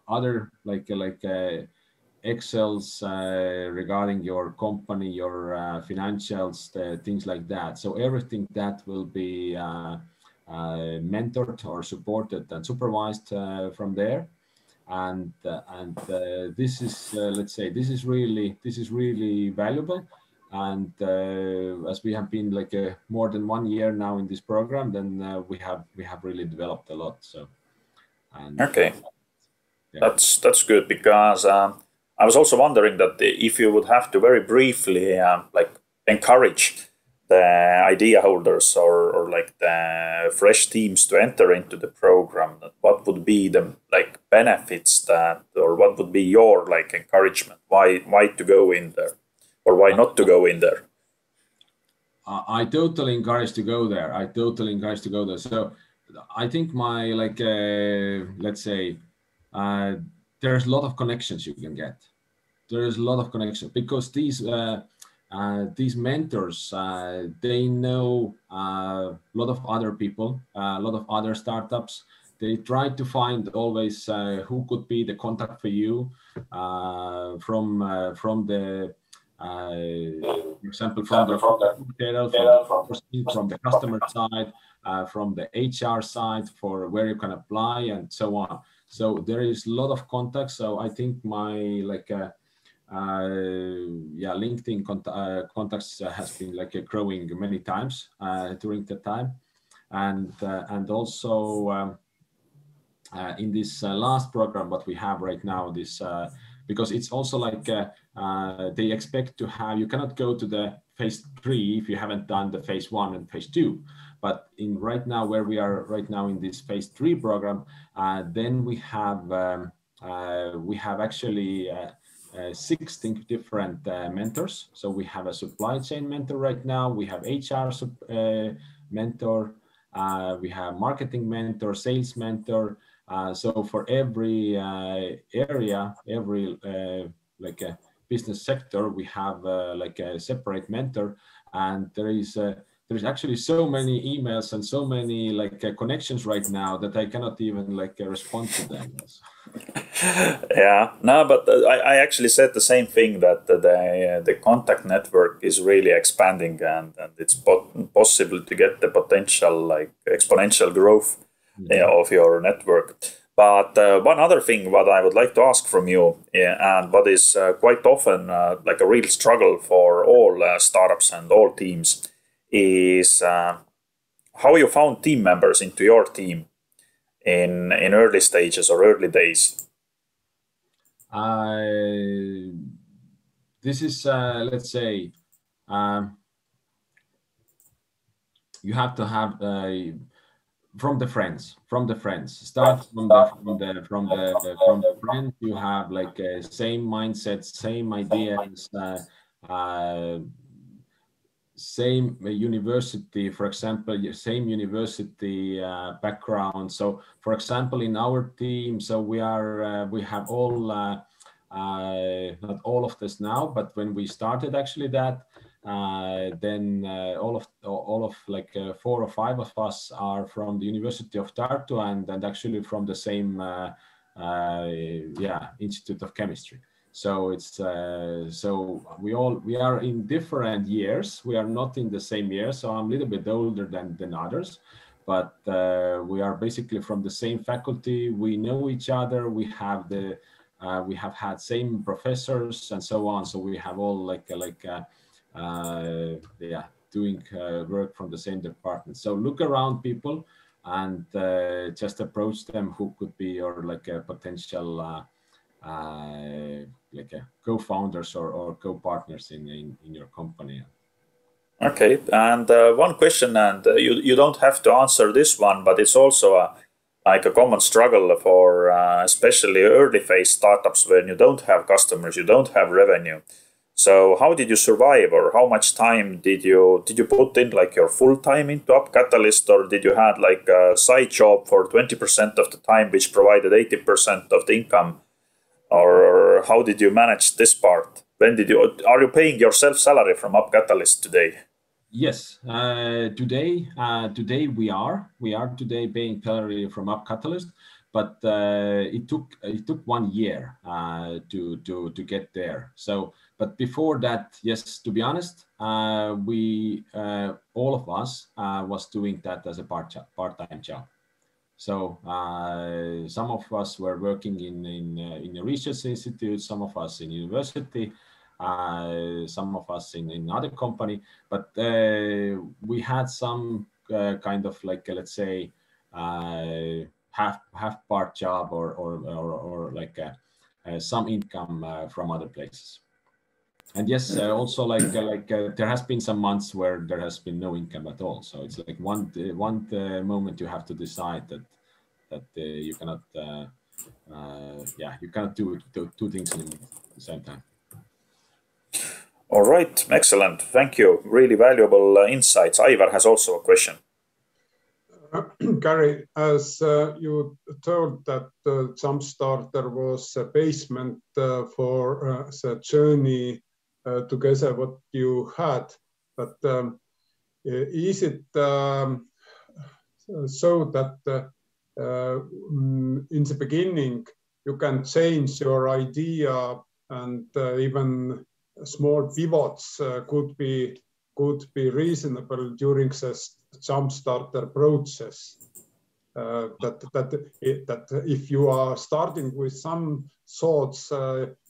other like Excels regarding your company, your financials, things like that. So everything that will be mentored or supported and supervised from there. And this is let's say this is really valuable. And as we have been like more than 1 year now in this program, then we have really developed a lot. So okay, yeah. That's good, because I was also wondering that if you would have to very briefly like encourage the idea holders or like the fresh teams to enter into the program, what would be the like benefits that, or what would be your like encouragement? Why to go in there, or why not to go in there? I totally encourage to go there. I totally encourage to go there. So I think my like let's say there's a lot of connections you can get. There's a lot of connections because these mentors they know a lot of other people, a lot of other startups. They try to find always who could be the contact for you from the for example, from the customer side, from the HR side, for where you can apply and so on. So there is a lot of contacts. So I think my like LinkedIn contacts has been like growing many times during the time, and also in this last program what we have right now, this because it's also like they expect to have, you cannot go to the phase 3 if you haven't done the phase 1 and phase 2. But in right now, where we are right now in this phase 3 program, then we have actually 16 different mentors. So we have a supply chain mentor right now. We have HR mentor. We have marketing mentor, sales mentor. So for every area, every like a business sector, we have like a separate mentor, and there's actually so many emails and so many like connections right now that I cannot even like respond to them. Yeah, no, but I actually said the same thing, that the contact network is really expanding, and it's possible to get the potential like exponential growth of your network. But one other thing what I would like to ask from you, and what is quite often like a real struggle for all startups and all teams, is how you found team members into your team in early stages or early days. This is let's say you have to have from the friends. Start from the friends. You have like same mindset, same ideas, same university, for example, same university background. So for example, in our team, so we have all not all of this now, but when we started actually that, then all of like 4 or 5 of us are from the University of Tartu, and actually from the same Institute of Chemistry. So it's so we are in different years. We are not in the same year. So I'm a little bit older than others, but we are basically from the same faculty. We know each other. We have had same professors and so on. So we have all doing work from the same department. So look around people and just approach them who could be your like a potential co-founders or co-partners in your company. Okay, and one question, and you don't have to answer this one, but it's also like a common struggle for especially early phase startups when you don't have customers, you don't have revenue. So how did you survive, or how much time did you put in, like your full time into Upcatalyst, or did you had like a side job for 20% of the time, which provided 80% of the income, or how did you manage this part? Are you paying yourself salary from Upcatalyst today? Yes, today we are today paying salary from Upcatalyst, but it took 1 year to get there. So, but before that, yes, to be honest, we all of us was doing that as a part-time job. So some of us were working in a research institute, some of us in university, some of us in other company, but we had some kind of like, let's say, half part job or like some income from other places. And yes, also like there has been some months where there has been no income at all. So it's like one moment you have to decide that you cannot you cannot do two things at the same time. All right, excellent. Thank you. Really valuable insights. Ivar has also a question. Gary, as you told that Jumpstarter was a basement for the journey together what you had, but is it so that in the beginning you can change your idea and even small pivots could be reasonable during the Jumpstarter process? That if you are starting with some thoughts,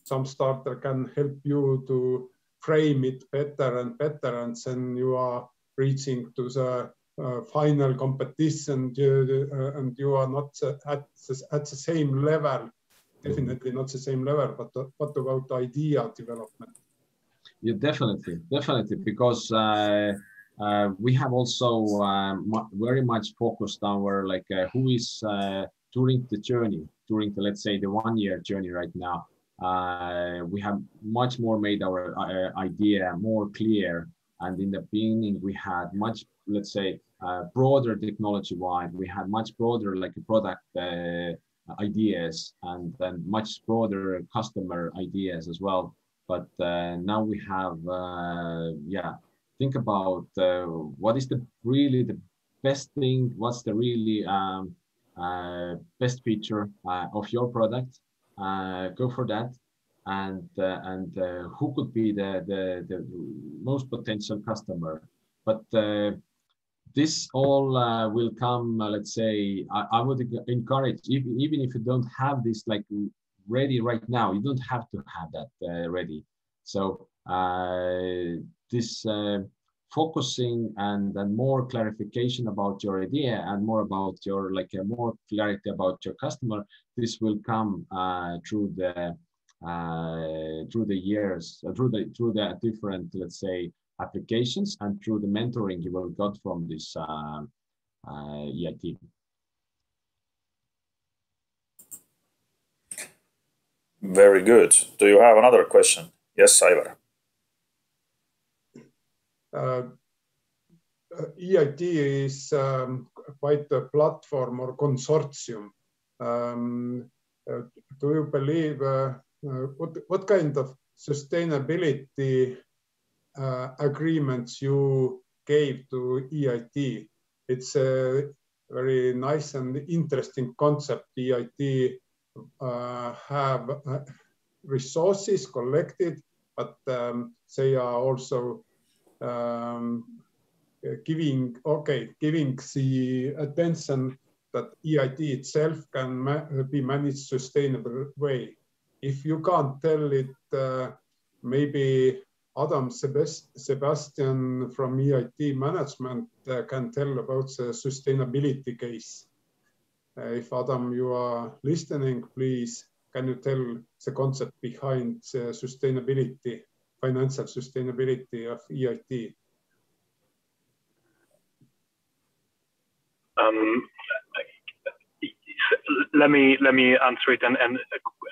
Jumpstarter can help you to frame it better and better, and then you are reaching to the final competition, and you are not at the same level, definitely not the same level, but what about idea development? Yeah, definitely, because we have also very much focused our like who is during the journey, during the, let's say, the 1 year journey right now. We have much more made our idea more clear, and in the beginning we had much, let's say, broader technology wide. We had much broader like product ideas and then much broader customer ideas as well. But now we have think about what is really the best thing, what's the really best feature of your product. Go for that, and who could be the most potential customer. But this all will come, let's say, I would encourage, even if you don't have this like ready right now, you don't have to have that ready. So this focusing and then more clarification about your idea and more about your more clarity about your customer, this will come through the years, through the different, let's say, applications, and through the mentoring you will got from this EIT. Very good. Do you have another question? Yes, Ivar. EIT is quite a platform or consortium. Do you believe what kind of sustainability agreements you gave to EIT? It's a very nice and interesting concept. EIT have resources collected, but they are also giving the attention that EIT itself can be managed sustainable way. If you can't tell it, maybe Adam Sebastian from EIT management can tell about the sustainability case. If Adam, you are listening, please, can you tell the concept behind the sustainability, financial sustainability of EIT? Let me answer it and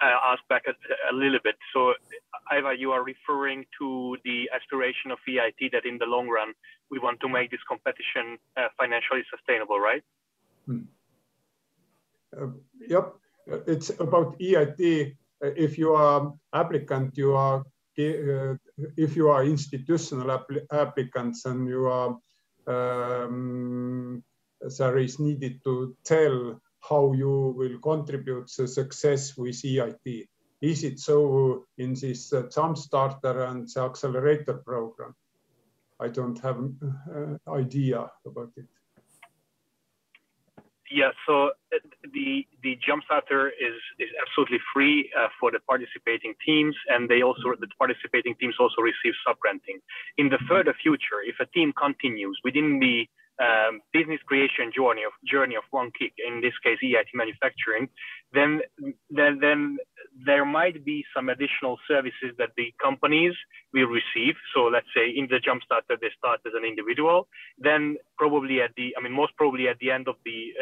ask back a little bit. So Aiva, you are referring to the aspiration of EIT that in the long run, we want to make this competition financially sustainable, right? Yep, it's about EIT. If you are applicant, you are if you are institutional applicants and you are there is needed to tell how you will contribute to success with EIT. Is it so in this Jumpstarter and the Accelerator program? I don't have an idea about it. Yeah, so the Jumpstarter is absolutely free for the participating teams, and the participating teams also receive sub-renting. In the further future, if a team continues within the business creation journey of one kick, in this case EIT manufacturing, then there might be some additional services that the companies will receive. So let's say in the Jumpstarter they start as an individual, then probably most probably at the end of the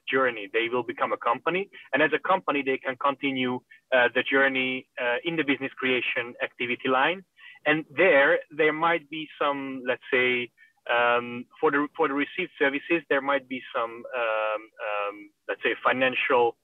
journey they will become a company, and as a company they can continue the journey in the business creation activity line, and there might be some, let's say, for the received services, there might be some, let's say, financial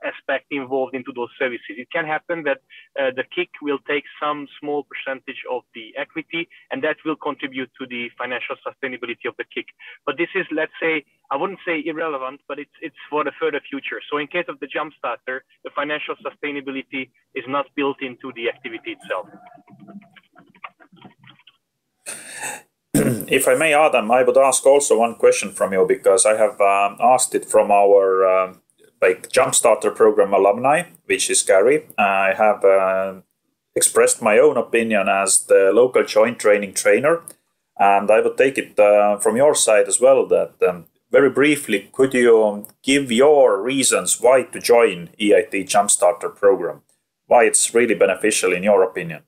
aspect involved into those services. It can happen that the kick will take some small percentage of the equity, and that will contribute to the financial sustainability of the kick. But this is, let's say, I wouldn't say irrelevant, but it's for the further future. So in case of the Jumpstarter, the financial sustainability is not built into the activity itself. If I may, Adam, I would ask also one question from you, because I have asked it from our Jumpstarter program alumni, which is Gary. I have expressed my own opinion as the local joint training trainer, and I would take it from your side as well that very briefly, could you give your reasons why to join EIT Jumpstarter program? Why it's really beneficial in your opinion?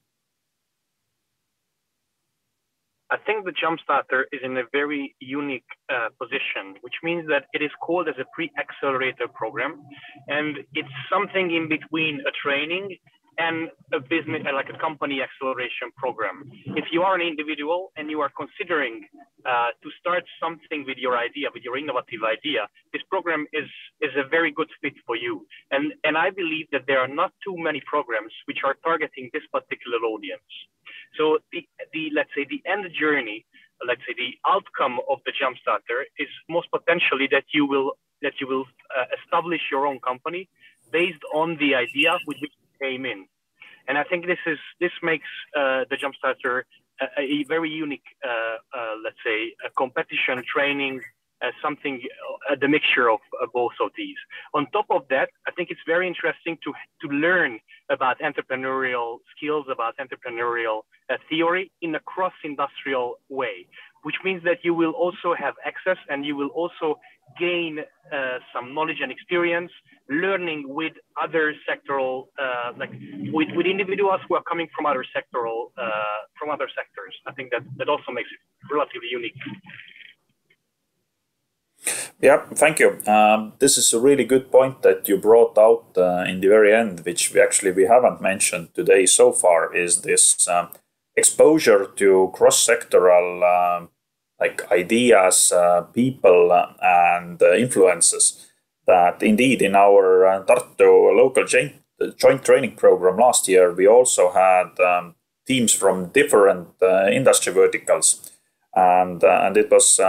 I think the Jumpstarter is in a very unique position, which means that it is called as a pre-accelerator program, and it's something in between a training and a business, like a company acceleration program. If you are an individual and you are considering to start something with your idea, with your innovative idea, this program is a very good fit for you. And I believe that there are not too many programs which are targeting this particular audience. So let's say the end journey, let's say the outcome of the Jumpstarter is most potentially that you will establish your own company based on the idea with which you came in. And I think this makes the Jumpstarter a very unique, let's say, a competition training, something, the mixture of both of these. On top of that, I think it's very interesting to learn about entrepreneurial skills, about entrepreneurial theory in a cross-industrial way, which means that you will also have access and you will also gain some knowledge and experience learning with other sectoral, like with individuals who are coming from other sectoral, from other sectors. I think that also makes it relatively unique. Yeah, thank you. This is a really good point that you brought out in the very end, which we haven't mentioned today so far, is this exposure to cross-sectoral ideas, people, and influences. That indeed in our Tartu local joint training program last year, we also had teams from different industry verticals. And it was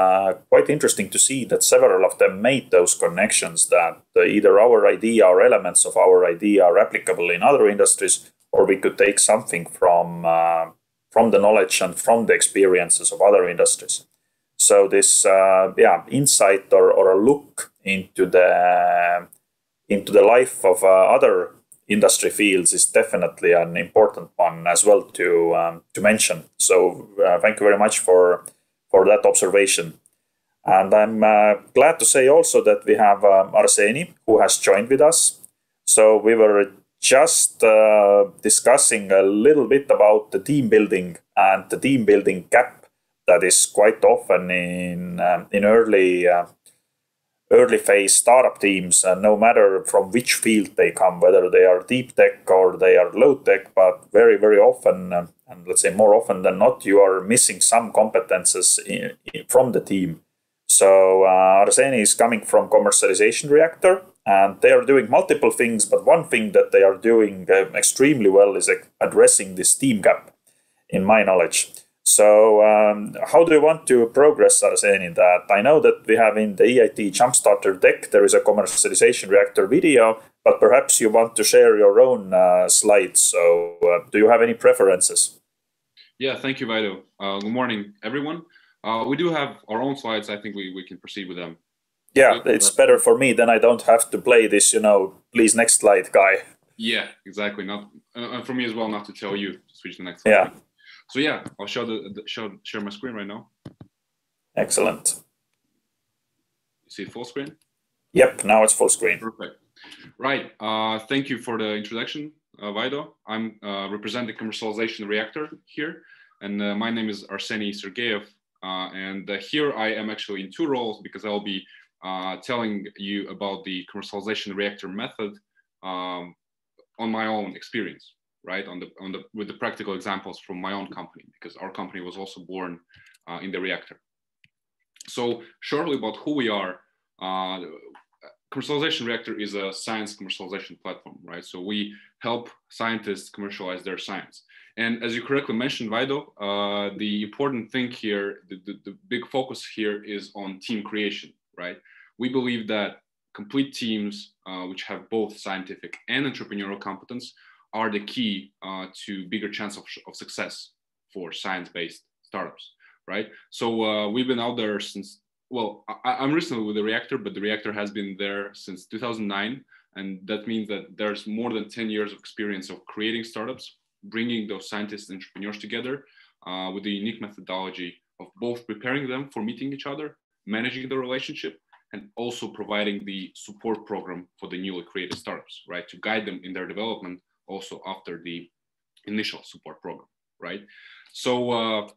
quite interesting to see that several of them made those connections, that either our idea or elements of our idea are applicable in other industries, or we could take something from the knowledge and from the experiences of other industries. So this insight or a look into the life of other industry fields is definitely an important one as well to mention. So thank you very much for that observation. And I'm glad to say also that we have Arseni, who has joined with us. So we were just discussing a little bit about the team building and the team building gap that is quite often in early early phase startup teams, no matter from which field they come, whether they are deep tech or they are low tech, but very, very often, and let's say more often than not, you are missing some competences from the team. So Arseni is coming from commercialization reactor, and they are doing multiple things, but one thing that they are doing extremely well is addressing this team gap, in my knowledge. So how do you want to progress, Arseni, in that? I know that we have in the EIT Jumpstarter deck, there is a commercialization reactor video, but perhaps you want to share your own slides. So do you have any preferences? Yeah, thank you, Vaido. Good morning, everyone. We do have our own slides. I think we can proceed with them. Yeah, it's better for me. Then I don't have to play this, please next slide guy. Yeah, exactly. Not for me as well, not to tell you to switch to the next slide. Yeah. So yeah, I'll share my screen right now. Excellent. You see it full screen? Yep, now it's full screen. Perfect. Right. Thank you for the introduction, Vaido. I'm representing commercialization reactor here, and my name is Arseny Sergeyev. And here I am actually in two roles because I'll be telling you about the commercialization reactor method on my own experience, right? With the practical examples from my own company, because our company was also born in the reactor. So shortly about who we are. Commercialization Reactor is a science commercialization platform, right? So we help scientists commercialize their science. And as you correctly mentioned, Vaido, the important thing here, the big focus here is on team creation, right? We believe that complete teams, which have both scientific and entrepreneurial competence, are the key to bigger chance of success for science-based startups, right? So we've been out there since, well, I'm recently with the reactor, but the reactor has been there since 2009. And that means that there's more than 10 years of experience of creating startups, bringing those scientists and entrepreneurs together with the unique methodology of both preparing them for meeting each other, managing the relationship, and also providing the support program for the newly created startups, right? To guide them in their development also after the initial support program, right? So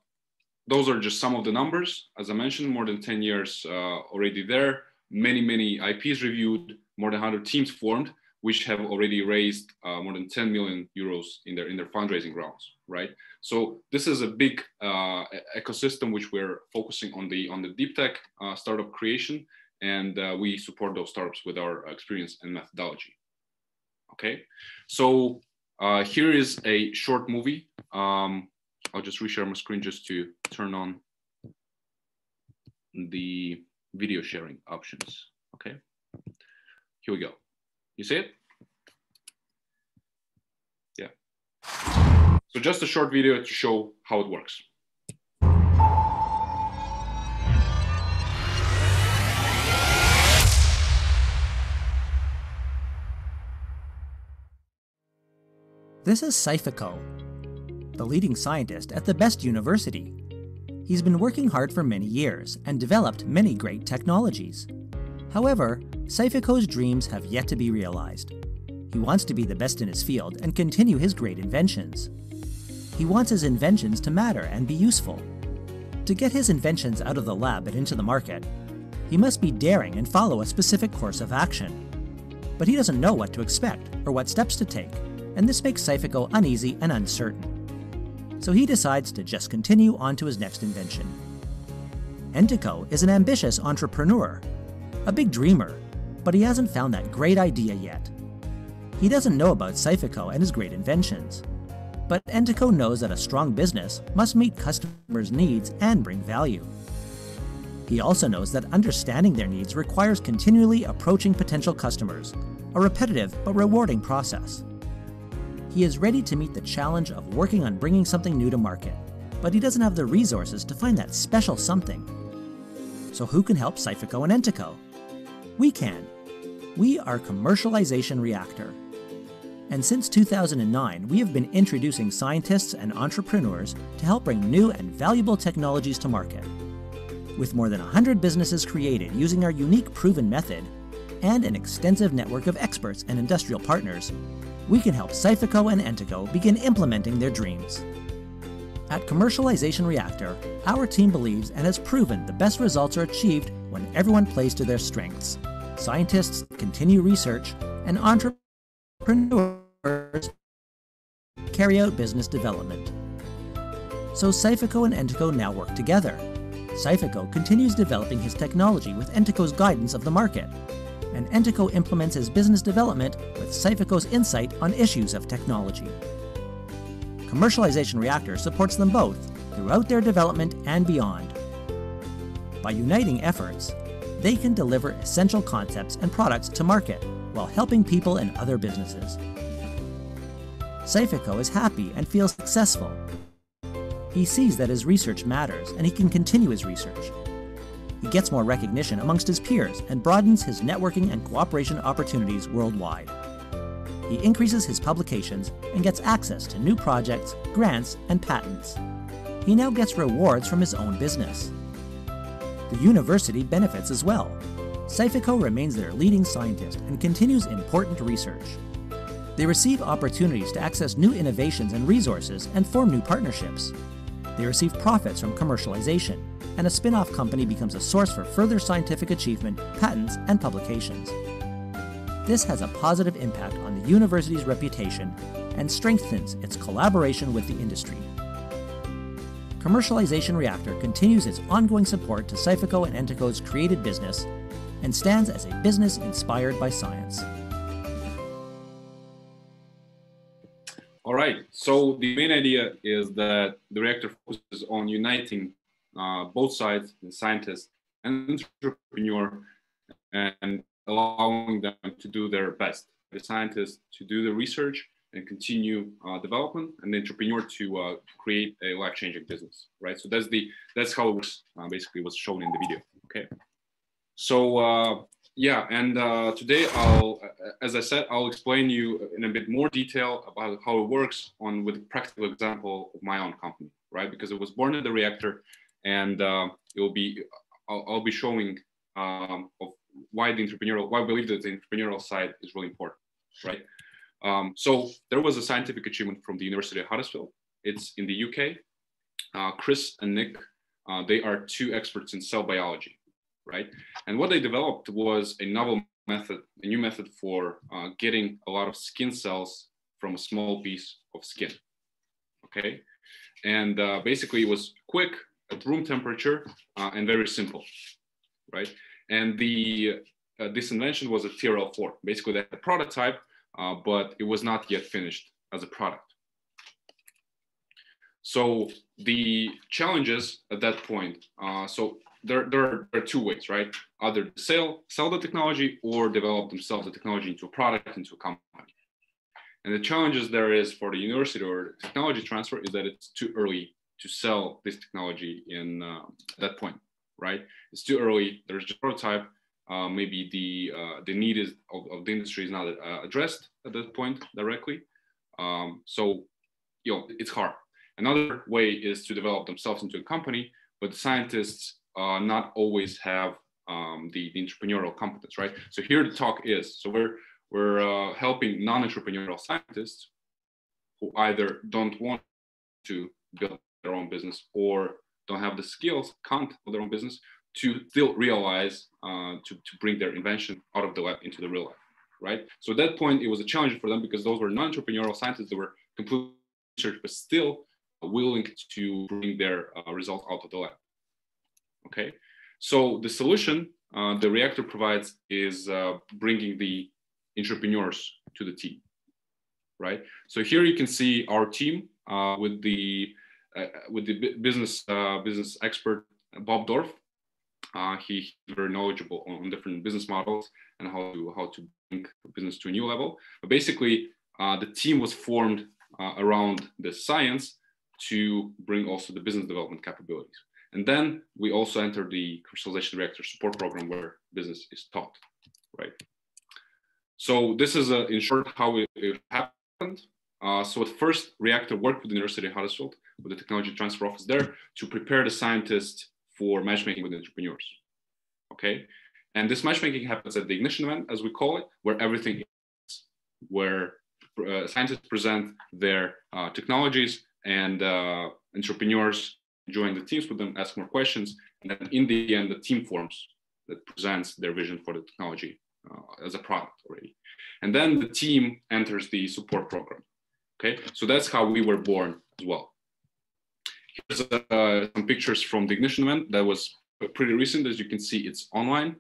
those are just some of the numbers. As I mentioned, more than 10 years already there, many IPs reviewed, more than 100 teams formed, which have already raised more than 10 million euros in their fundraising rounds, right? So this is a big ecosystem which we're focusing on the deep tech startup creation, and we support those startups with our experience and methodology. Okay, so here is a short movie. I'll just reshare my screen just to turn on the video sharing options. Okay, here we go. You see it? Yeah. So just a short video to show how it works. This is Saifiko, the leading scientist at the best university. He's been working hard for many years and developed many great technologies. However, Saifiko's dreams have yet to be realized. He wants to be the best in his field and continue his great inventions. He wants his inventions to matter and be useful. To get his inventions out of the lab and into the market, he must be daring and follow a specific course of action. But he doesn't know what to expect or what steps to take, and this makes Saifiko uneasy and uncertain. So he decides to just continue on to his next invention. Entiko is an ambitious entrepreneur, a big dreamer, but he hasn't found that great idea yet. He doesn't know about Saifiko and his great inventions, but Entiko knows that a strong business must meet customers' needs and bring value. He also knows that understanding their needs requires continually approaching potential customers, a repetitive but rewarding process. He is ready to meet the challenge of working on bringing something new to market, but he doesn't have the resources to find that special something. So who can help Saifiko and Entiko? We can. We are Commercialization Reactor. And since 2009, we have been introducing scientists and entrepreneurs to help bring new and valuable technologies to market. With more than 100 businesses created using our unique proven method, and an extensive network of experts and industrial partners, we can help Saifiko and Entiko begin implementing their dreams. At Commercialization Reactor, our team believes and has proven the best results are achieved when everyone plays to their strengths. Scientists continue research, and entrepreneurs carry out business development. So Saifico and Entico now work together. Saifico continues developing his technology with Entico's guidance of the market, and Entico implements his business development with Saifico's insight on issues of technology. Commercialization Reactor supports them both throughout their development and beyond. By uniting efforts, they can deliver essential concepts and products to market while helping people and other businesses. Saifico is happy and feels successful. He sees that his research matters and he can continue his research. He gets more recognition amongst his peers and broadens his networking and cooperation opportunities worldwide. He increases his publications and gets access to new projects, grants, and patents. He now gets rewards from his own business. The university benefits as well. Saifico remains their leading scientist and continues important research. They receive opportunities to access new innovations and resources and form new partnerships. They receive profits from commercialization, and a spin-off company becomes a source for further scientific achievement, patents, and publications. This has a positive impact on the university's reputation and strengthens its collaboration with the industry. Commercialization Reactor continues its ongoing support to Saifico and Entico's created business and stands as a business inspired by science. All right, so the main idea is that the reactor focuses on uniting both sides, the scientist and entrepreneur, and allowing them to do their best. The scientist to do the research and continue development, and the entrepreneur to create a life-changing business, right? So that's how it works, basically what's shown in the video, okay? So yeah, and today as I said, I'll explain you in a bit more detail about how it works with a practical example of my own company, right? Because it was born in the reactor, and I'll be showing of why we believe that the entrepreneurial side is really important, right? So there was a scientific achievement from the University of Huddersfield. It's in the UK. Chris and Nick, they are two experts in cell biology, right? And what they developed was a novel method, a new method for getting a lot of skin cells from a small piece of skin, okay? And basically it was quick, at room temperature, and very simple, right? And this invention was a TRL4. Basically they had a prototype, but it was not yet finished as a product. So the challenges at that point, so there are two ways, right? Either to sell the technology or develop themselves the technology into a product, into a company. And the challenges there is for the university or technology transfer is that it's too early to sell this technology in that point, right? It's too early, there's just a prototype. Maybe the need of the industry is not addressed at that point directly. So, it's hard. Another way is to develop themselves into a company, but the scientists not always have the entrepreneurial competence, right? So here the talk is, so we're helping non-entrepreneurial scientists who either don't want to build their own business or don't have the skills, can't build their own business, to still realize, to bring their invention out of the lab into the real life, right? So at that point, it was a challenge for them because those were non-entrepreneurial scientists that were completely research, but still willing to bring their results out of the lab, okay? So the solution the reactor provides is bringing the entrepreneurs to the team, right? So here you can see our team with the business expert, Bob Dorf. He's very knowledgeable on different business models and how to bring business to a new level. But basically, the team was formed around the science to bring also the business development capabilities. And then we also entered the commercialization reactor support program where business is taught, right? So this is in short how it happened. So at first, reactor worked with the University of Huddersfield, with the technology transfer office there, to prepare the scientists for matchmaking with entrepreneurs, okay? And this matchmaking happens at the ignition event, as we call it, where everything is, where scientists present their technologies and entrepreneurs join the teams with them, ask more questions, and then in the end, the team forms that presents their vision for the technology as a product already. And then the team enters the support program. Okay, so that's how we were born as well. Here's some pictures from the Ignition event that was pretty recent. As you can see, it's online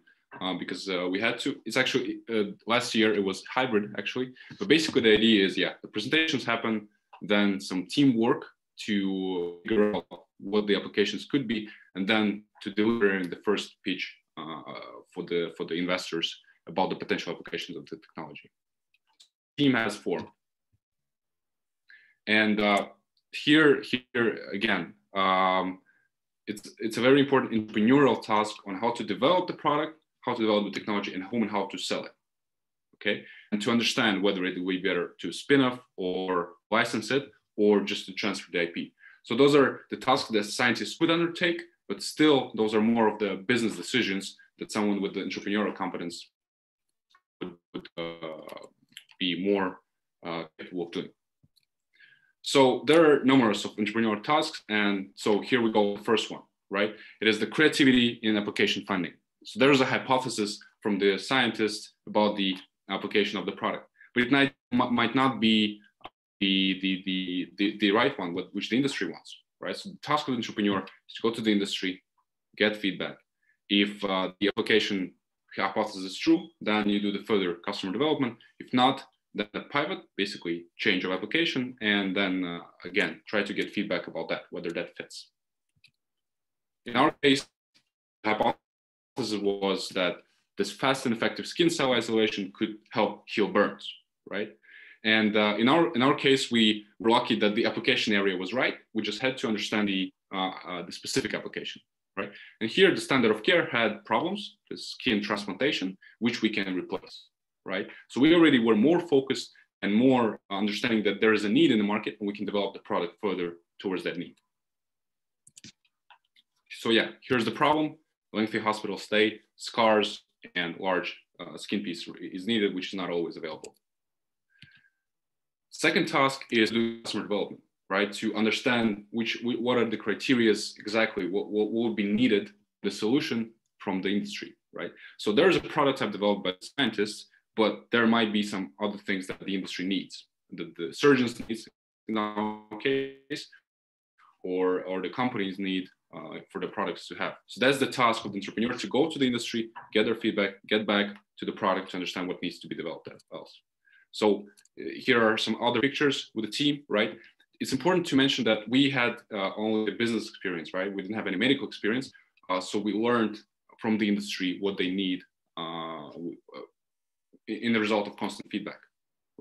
because we had to. It's actually last year it was hybrid actually, but basically the idea is, yeah, the presentations happen, then some teamwork to figure out what the applications could be, and then to deliver the first pitch for the investors about the potential applications of the technology. Team has formed. And here again, it's a very important entrepreneurial task on how to develop the product, how to develop the technology, and whom and how to sell it. Okay, and to understand whether it would be better to spin off or license it, or just to transfer the IP. So those are the tasks that scientists would undertake, but still those are more of the business decisions that someone with the entrepreneurial competence would be more capable of doing. So there are numerous of entrepreneurial tasks, and so here we go, the first one, right? It is the creativity in application funding. So there's a hypothesis from the scientists about the application of the product, but it might not be the right one, which the industry wants, right? So the task of the entrepreneur is to go to the industry, get feedback. If the application hypothesis is true, then you do the further customer development. If not, then pivot, basically change of application, and then again, try to get feedback about that, whether that fits. In our case, the hypothesis was that this fast and effective skin cell isolation could help heal burns, right? And in our case, we were lucky that the application area was right. We just had to understand the specific application, right? And here, the standard of care had problems, the skin transplantation, which we can replace, right? So we already were more focused and more understanding that there is a need in the market, and we can develop the product further towards that need. So yeah, here's the problem: lengthy hospital stay, scars, and large skin piece is needed, which is not always available. Second task is customer development, right? To understand what are the criteria exactly, what would be needed, the solution from the industry, right? So there's a prototype developed by scientists, but there might be some other things that the industry needs, the surgeons needs in our case, or the companies need for the products to have. So that's the task of the entrepreneur, to go to the industry, get their feedback, get back to the product to understand what needs to be developed else. So here are some other pictures with the team, right? It's important to mention that we had only a business experience, right? We didn't have any medical experience. So we learned from the industry what they need in the result of constant feedback,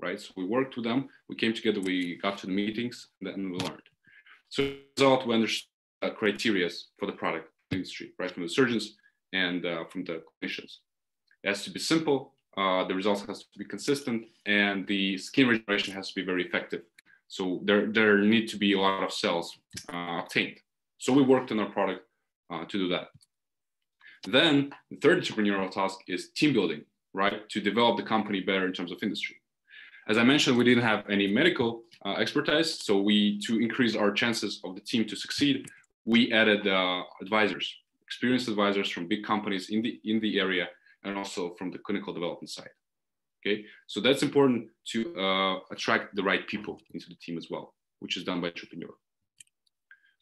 right? So we worked with them, we came together, we got to the meetings, and then we learned. So as a result, we understood criteria for the product industry, right? From the surgeons and from the clinicians. It has to be simple, the results has to be consistent, and the skin regeneration has to be very effective. So there need to be a lot of cells obtained. So we worked on our product to do that. Then the third entrepreneurial task is team building, right? To develop the company better in terms of industry. As I mentioned, we didn't have any medical expertise. So to increase our chances of the team to succeed, we added advisors, experienced advisors from big companies in the area, and also from the clinical development side. Okay, so that's important to attract the right people into the team as well, which is done by entrepreneur.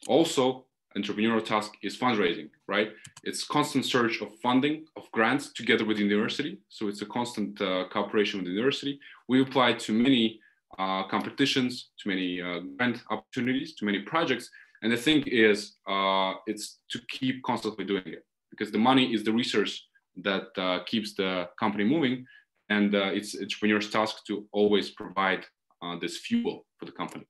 Also, entrepreneurial task is fundraising, right? It's constant search of funding, of grants together with the university. So it's a constant cooperation with the university. We applied to many competitions, to many grant opportunities, to many projects. And the thing is, it's to keep constantly doing it, because the money is the resource that keeps the company moving. And it's entrepreneur's task to always provide this fuel for the company.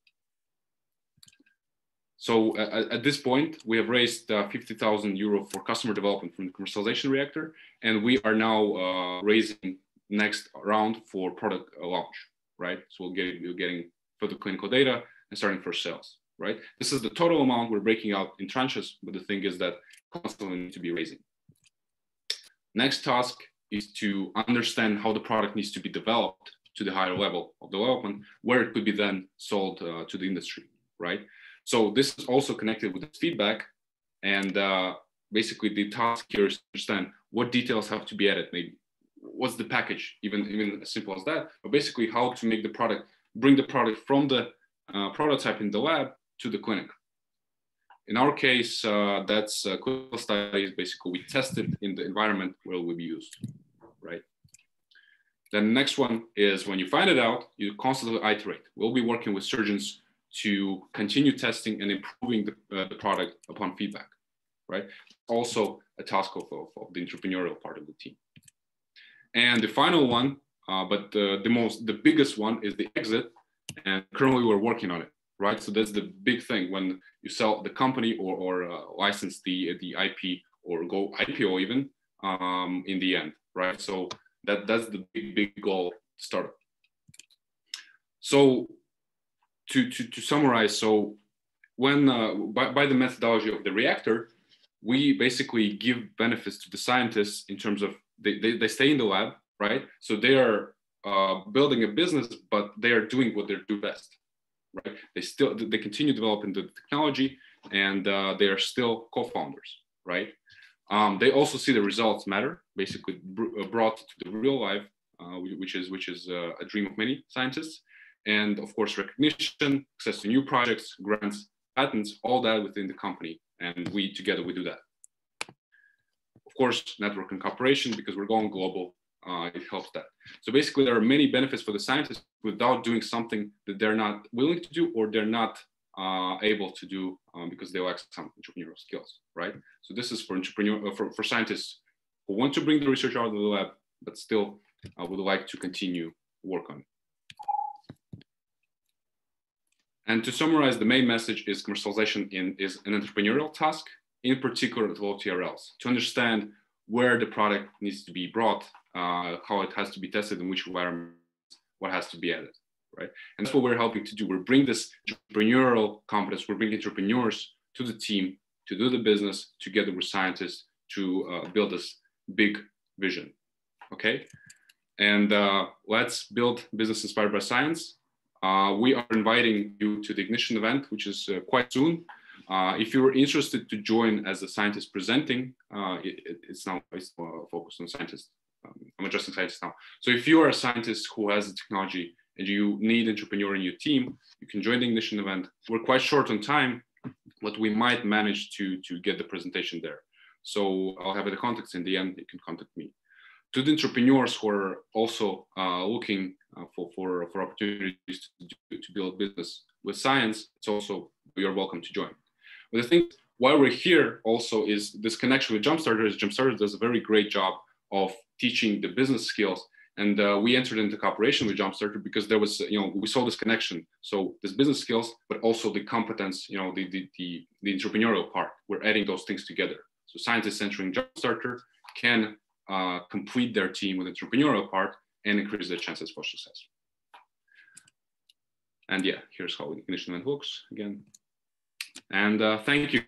So at this point, we have raised 50,000 euro for customer development from the commercialization reactor, and we are now raising next round for product launch, right? So we're getting further clinical data and starting first sales, right? This is the total amount we're breaking out in tranches, but the thing is that constantly need to be raising. Next task is to understand how the product needs to be developed to the higher level of development, where it could be then sold to the industry, right? So this is also connected with the feedback, and basically the task here is to understand what details have to be added, maybe what's the package, even as simple as that, but basically how to make the product, bring the product from the prototype in the lab to the clinic. In our case, that's clinical studies. Basically, we test it in the environment where it will be used, right? Then the next one is when you find it out, you constantly iterate. We'll be working with surgeons to continue testing and improving the product upon feedback, right? Also a task of the entrepreneurial part of the team. And the final one, but the biggest one is the exit, and currently we're working on it, right? So that's the big thing when you sell the company or license the IP or go IPO even in the end, right? So that's the big goal startup. So to summarize, so when by the methodology of the reactor, we basically give benefits to the scientists in terms of they stay in the lab, right? So they are building a business, but they are doing what they do best, right? They continue developing the technology, and they are still co-founders, right? They also see the results matter, basically brought to the real life, which is a dream of many scientists, and of course recognition, access to new projects, grants, patents, all that within the company, and we together we do that. Of course, network and cooperation, because we're going global, it helps that. So basically, there are many benefits for the scientists without doing something that they're not willing to do or they're not able to do because they lack some entrepreneurial skills, right? So this is for scientists who want to bring the research out of the lab, but still would like to continue work on it. And to summarize, the main message is commercialization is an entrepreneurial task, in particular at low TRLs, to understand where the product needs to be brought, how it has to be tested, in which environment, what has to be added, right? And that's what we're helping to do. We're bringing this entrepreneurial competence, we're bringing entrepreneurs to the team to do the business together with scientists to build this big vision, okay? And let's build business inspired by science. We are inviting you to the Ignition event, which is quite soon. If you're interested to join as a scientist presenting, it's focused on scientists. I'm addressing scientists now. So if you are a scientist who has the technology and you need an entrepreneur in your team, you can join the Ignition event. We're quite short on time, but we might manage to get the presentation there. So I'll have the contacts in the end. You can contact me. To the entrepreneurs who are also looking for opportunities to build business with science, it's also, you're welcome to join. But the thing why we're here also is this connection with Jumpstarter. Jumpstarter does a very great job of teaching the business skills. And we entered into cooperation with Jumpstarter because there was, we saw this connection. So this business skills, but also the competence, the entrepreneurial part, we're adding those things together. So scientists entering Jumpstarter can complete their team with the entrepreneurial part and increase their chances for success. And yeah, here's how Ignition event looks again. And thank you.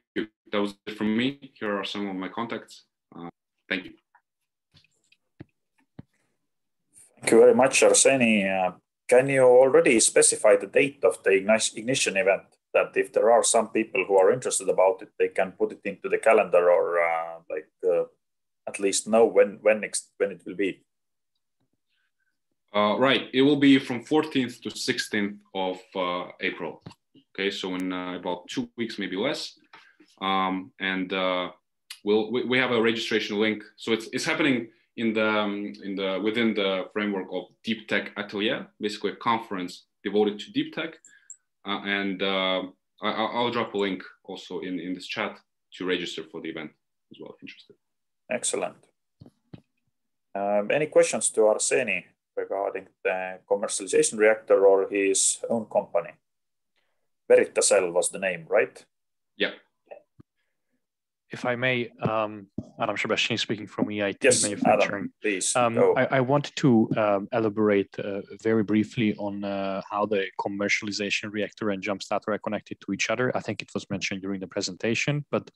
That was it from me. Here are some of my contacts. Thank you. Thank you very much, Arseny. Can you already specify the date of the Ignition event? That if there are some people who are interested about it, they can put it into the calendar or at least know when it will be. Right, it will be from 14th to 16th of April. Okay, so in about 2 weeks, maybe less. And we have a registration link. So it's happening within the framework of Deep Tech Atelier, basically a conference devoted to deep tech. And I'll drop a link also in this chat to register for the event as well if interested. Excellent. Any questions to Arseny regarding the commercialization reactor or his own company? Veritasel was the name, right? Yeah. If I may, Adam Sebastian speaking from EIT Adam, Manufacturing. please, I wanted to elaborate very briefly on how the commercialization reactor and Jumpstarter are connected to each other. I think it was mentioned during the presentation, but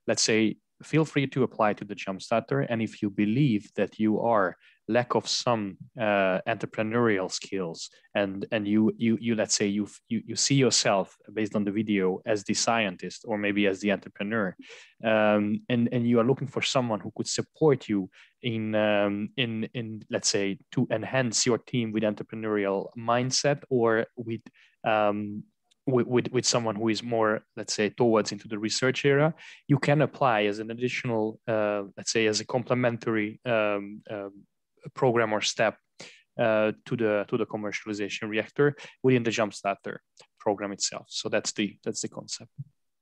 let's say, feel free to apply to the Jumpstarter. And if you believe that you are lack of some entrepreneurial skills, and you let's say you see yourself based on the video as the scientist or maybe as the entrepreneur, and you are looking for someone who could support you in let's say to enhance your team with entrepreneurial mindset, or with someone who is more, let's say, towards into the research area, you can apply as an additional, let's say, as a complementary program or step to the commercialization reactor within the Jumpstarter program itself. So that's the concept.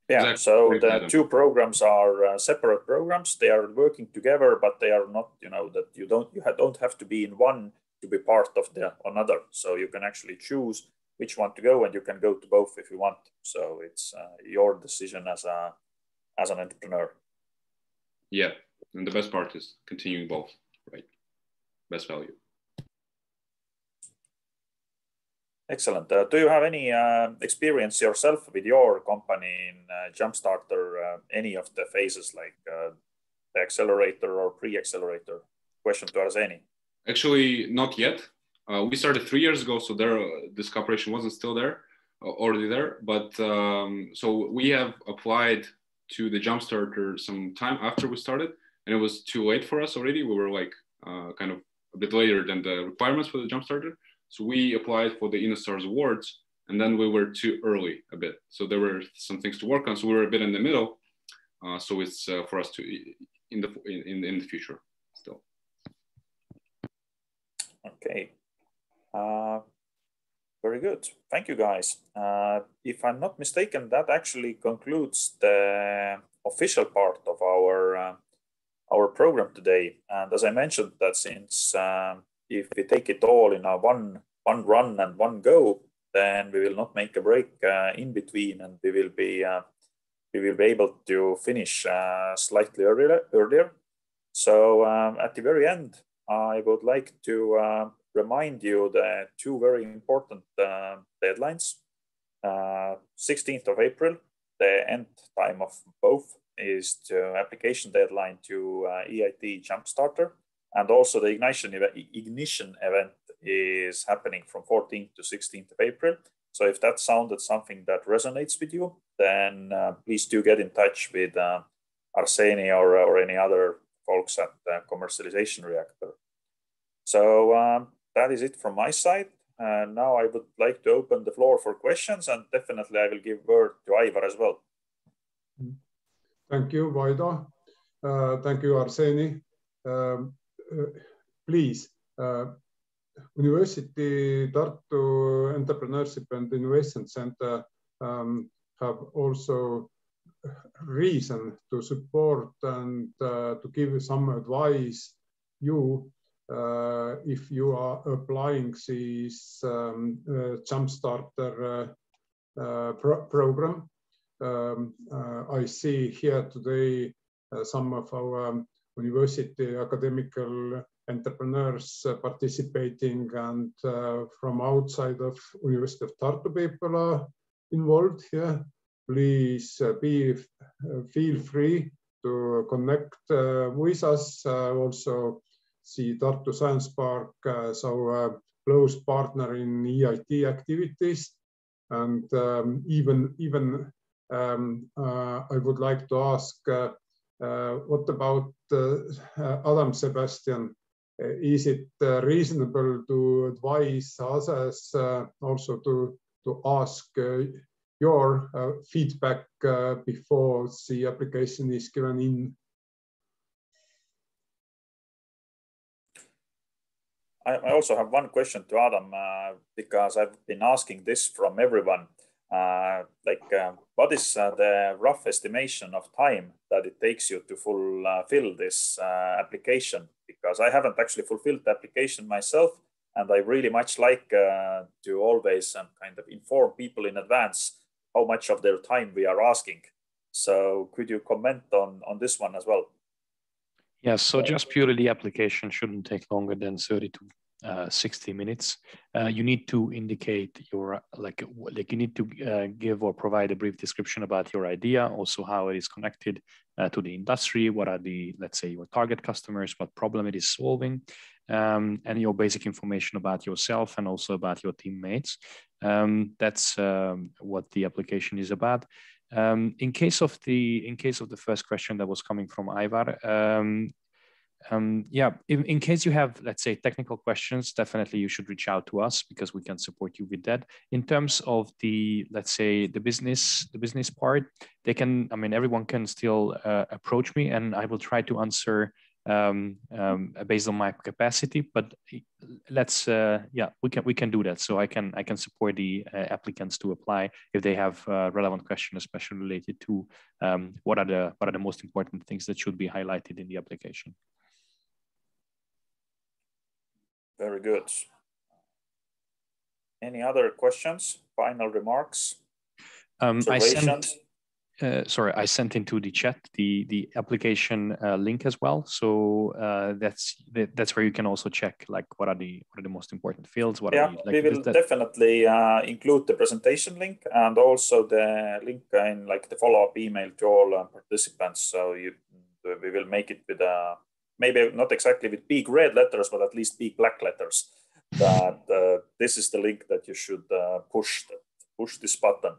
Yeah. Exactly. So the two programs are separate programs. They are working together, but they are not. That you don't have to be in one to be part of the another. So you can actually choose which one to go, and you can go to both if you want. So it's your decision as an entrepreneur. Yeah, and the best part is continuing both, right? Best value. Excellent. Do you have any experience yourself with your company in Jumpstarter, any of the phases like the accelerator or pre-accelerator? Question to Arseni. Actually, not yet. We started 3 years ago, so this cooperation wasn't still there, already there. But so we have applied to the Jumpstarter some time after we started, and it was too late for us already. We were like kind of a bit later than the requirements for the Jumpstarter. So we applied for the InnoStars awards, and then we were too early a bit. So there were some things to work on. So we were a bit in the middle. So it's for us to in the future still. Okay. Very good. Thank you, guys. If I'm not mistaken, that actually concludes the official part of our program today. And as I mentioned, that since if we take it all in a one run and one go, then we will not make a break in between, and we will be able to finish slightly earlier. So at the very end, I would like to remind you the two very important deadlines. 16th of April, the end time of both is the application deadline to EIT Jumpstarter, and also the ignition event is happening from 14th to 16th of April. So if that sounded something that resonates with you, then please do get in touch with Arseni or any other folks at the Commercialization Reactor. So that is it from my side. Now I would like to open the floor for questions, and definitely I will give word to Aivar as well. Thank you, Vaido. Thank you, Arseni. Please, University Tartu Entrepreneurship and Innovation Center have also reason to support and to give some advice you if you are applying this Jumpstarter program. I see here today some of our university academical entrepreneurs participating, and from outside of University of Tartu people are involved here. Please feel free to connect with us. Also, see Tartu Science Park as our close partner in EIT activities, and even I would like to ask, what about Adam Sebastian? Is it reasonable to advise others also to ask your feedback before the application is given in? I also have one question to Adam, because I've been asking this from everyone. What is the rough estimation of time that it takes you to fulfill this application? Because I haven't actually fulfilled the application myself, and I really much like to always kind of inform people in advance how much of their time we are asking. So could you comment on this one as well? Yes, so just purely the application shouldn't take longer than 30 to 60 minutes. You need to indicate your, you need to give or provide a brief description about your idea, also how it is connected to the industry, what are the, let's say, your target customers, what problem it is solving. and your basic information about yourself and also about your teammates. That's what the application is about. In case of the first question that was coming from Ivar, yeah, in case you have, let's say, technical questions, definitely you should reach out to us because we can support you with that. In terms of the, let's say, the business part, they can, I mean, everyone can still approach me, and I will try to answer based on my capacity. But let's, yeah, we can do that. So I can support the applicants to apply if they have relevant questions, especially related to what are the most important things that should be highlighted in the application. Very good. Any other questions? Final remarks? I sent into the chat the application link as well. So that's where you can also check like what are the most important fields. What yeah, are the, like, we will definitely include the presentation link and also the link in like the follow-up email to all participants. So we will make it with maybe not exactly with big red letters, but at least big black letters. That this is the link that you should push this button.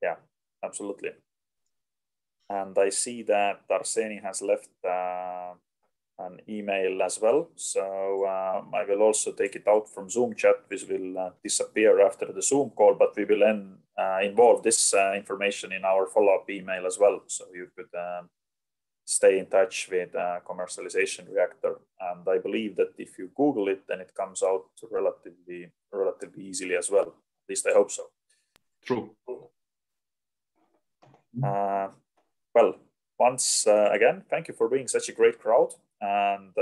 Yeah, absolutely. And I see that Arseni has left an email as well. So I will also take it out from Zoom chat, which will disappear after the Zoom call, but we will involve this information in our follow-up email as well. So you could stay in touch with commercialization reactor. And I believe that if you Google it, then it comes out relatively easily as well. At least I hope so. True. Well, once again, thank you for being such a great crowd. And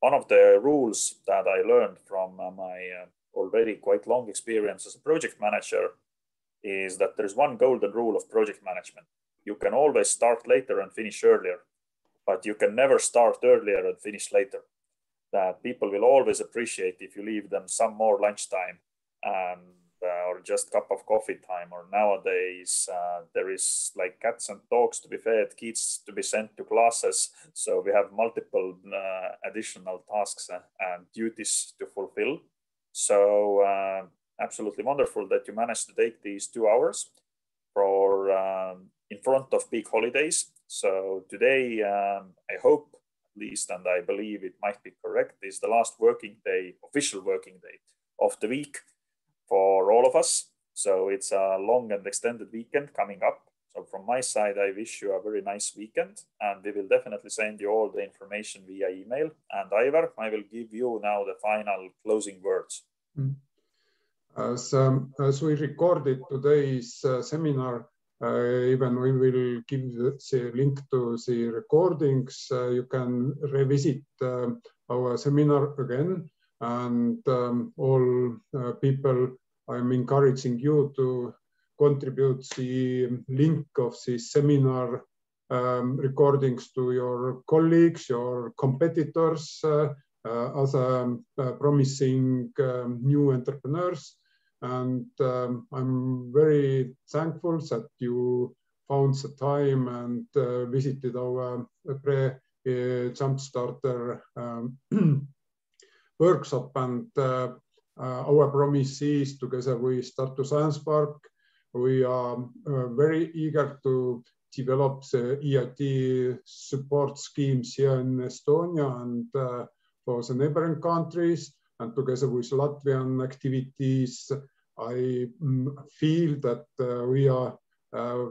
one of the rules that I learned from my already quite long experience as a project manager is that there's one golden rule of project management. You can always start later and finish earlier, but you can never start earlier and finish later. That people will always appreciate if you leave them some more lunchtime and or just cup of coffee time. Or nowadays there is like cats and dogs to be fed, kids to be sent to classes. So we have multiple additional tasks and duties to fulfill. So absolutely wonderful that you managed to take these 2 hours for in front of big holidays. So today, I hope at least, and I believe it might be correct, is the last working day, official working day of the week for all of us. So it's a long and extended weekend coming up. So from my side, I wish you a very nice weekend, and we will definitely send you all the information via email. And Ivar, I will give you now the final closing words. As we recorded today's seminar, even we will give the link to the recordings. You can revisit our seminar again, and all people, I'm encouraging you to contribute the link of the seminar recordings to your colleagues, your competitors, other promising new entrepreneurs. And I'm very thankful that you found the time and visited our Pre-Jumpstarter workshop. And our promise is, together with Tartu Science Park, we are very eager to develop the EIT support schemes here in Estonia and for the neighboring countries. And together with Latvian activities, I feel that we are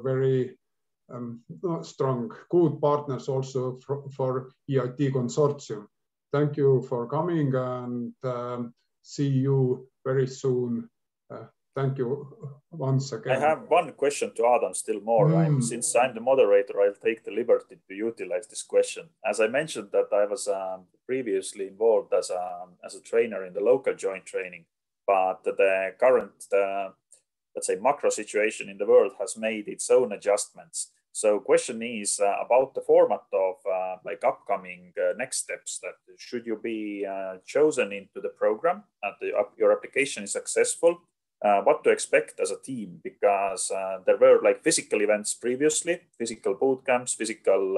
very strong, good partners also for EIT consortium. Thank you for coming, and see you very soon. Thank you once again. I have one question to Adam still more. Since I'm the moderator, I'll take the liberty to utilize this question. As I mentioned that I was previously involved as a trainer in the local joint training, but the current, let's say, macro situation in the world has made its own adjustments. So question is about the format of like upcoming next steps. That should you be chosen into the program and your application is successful, what to expect as a team, because there were like physical events previously, physical boot camps, physical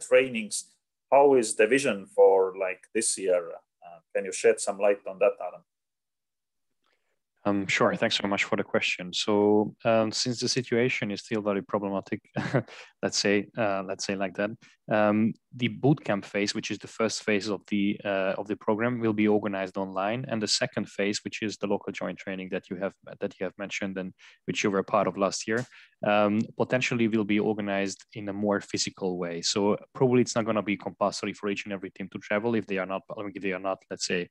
trainings, how is the vision for like this year? Can you shed some light on that, Adam? Sure. Thanks so much for the question. So since the situation is still very problematic, let's say like that, the bootcamp phase, which is the first phase of the program, will be organized online, and the second phase, which is the local joint training that you have mentioned and which you were part of last year, potentially will be organized in a more physical way. So probably it's not going to be compulsory for each and every team to travel if they are not, let's say,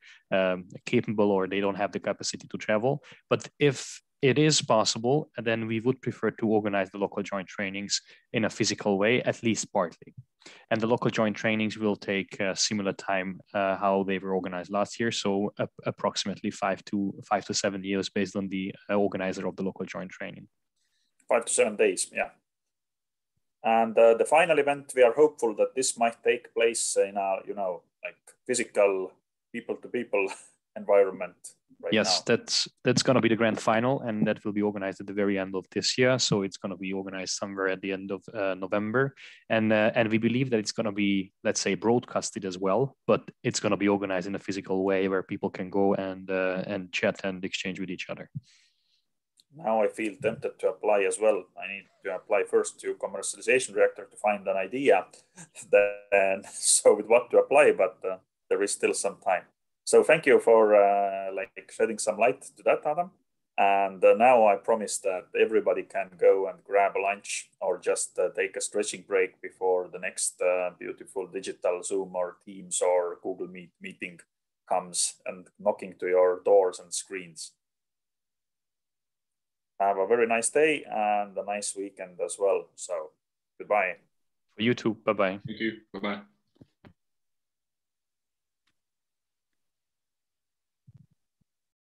capable or they don't have the capacity to travel. But if it is possible, then we would prefer to organize the local joint trainings in a physical way, at least partly. And the local joint trainings will take similar time how they were organized last year, so approximately 5 to 7 years based on the organizer of the local joint training. 5 to 7 days, yeah. And the final event, we are hopeful that this might take place in a, like physical people-to-people environment. Right yes, now. that's going to be the grand final, and that will be organized at the very end of this year. So it's going to be organized somewhere at the end of November, and we believe that it's going to be, let's say, broadcasted as well. But it's going to be organized in a physical way where people can go and chat and exchange with each other. Now I feel tempted to apply as well. I need to apply first to commercialization director to find an idea, then so with what to apply. But there is still some time. So thank you for like shedding some light to that, Adam. And now I promise that everybody can go and grab a lunch or just take a stretching break before the next beautiful digital Zoom or Teams or Google Meet meeting comes and knocking to your doors and screens. Have a very nice day and a nice weekend as well. So goodbye. For you too. Bye-bye. Thank you. Bye-bye.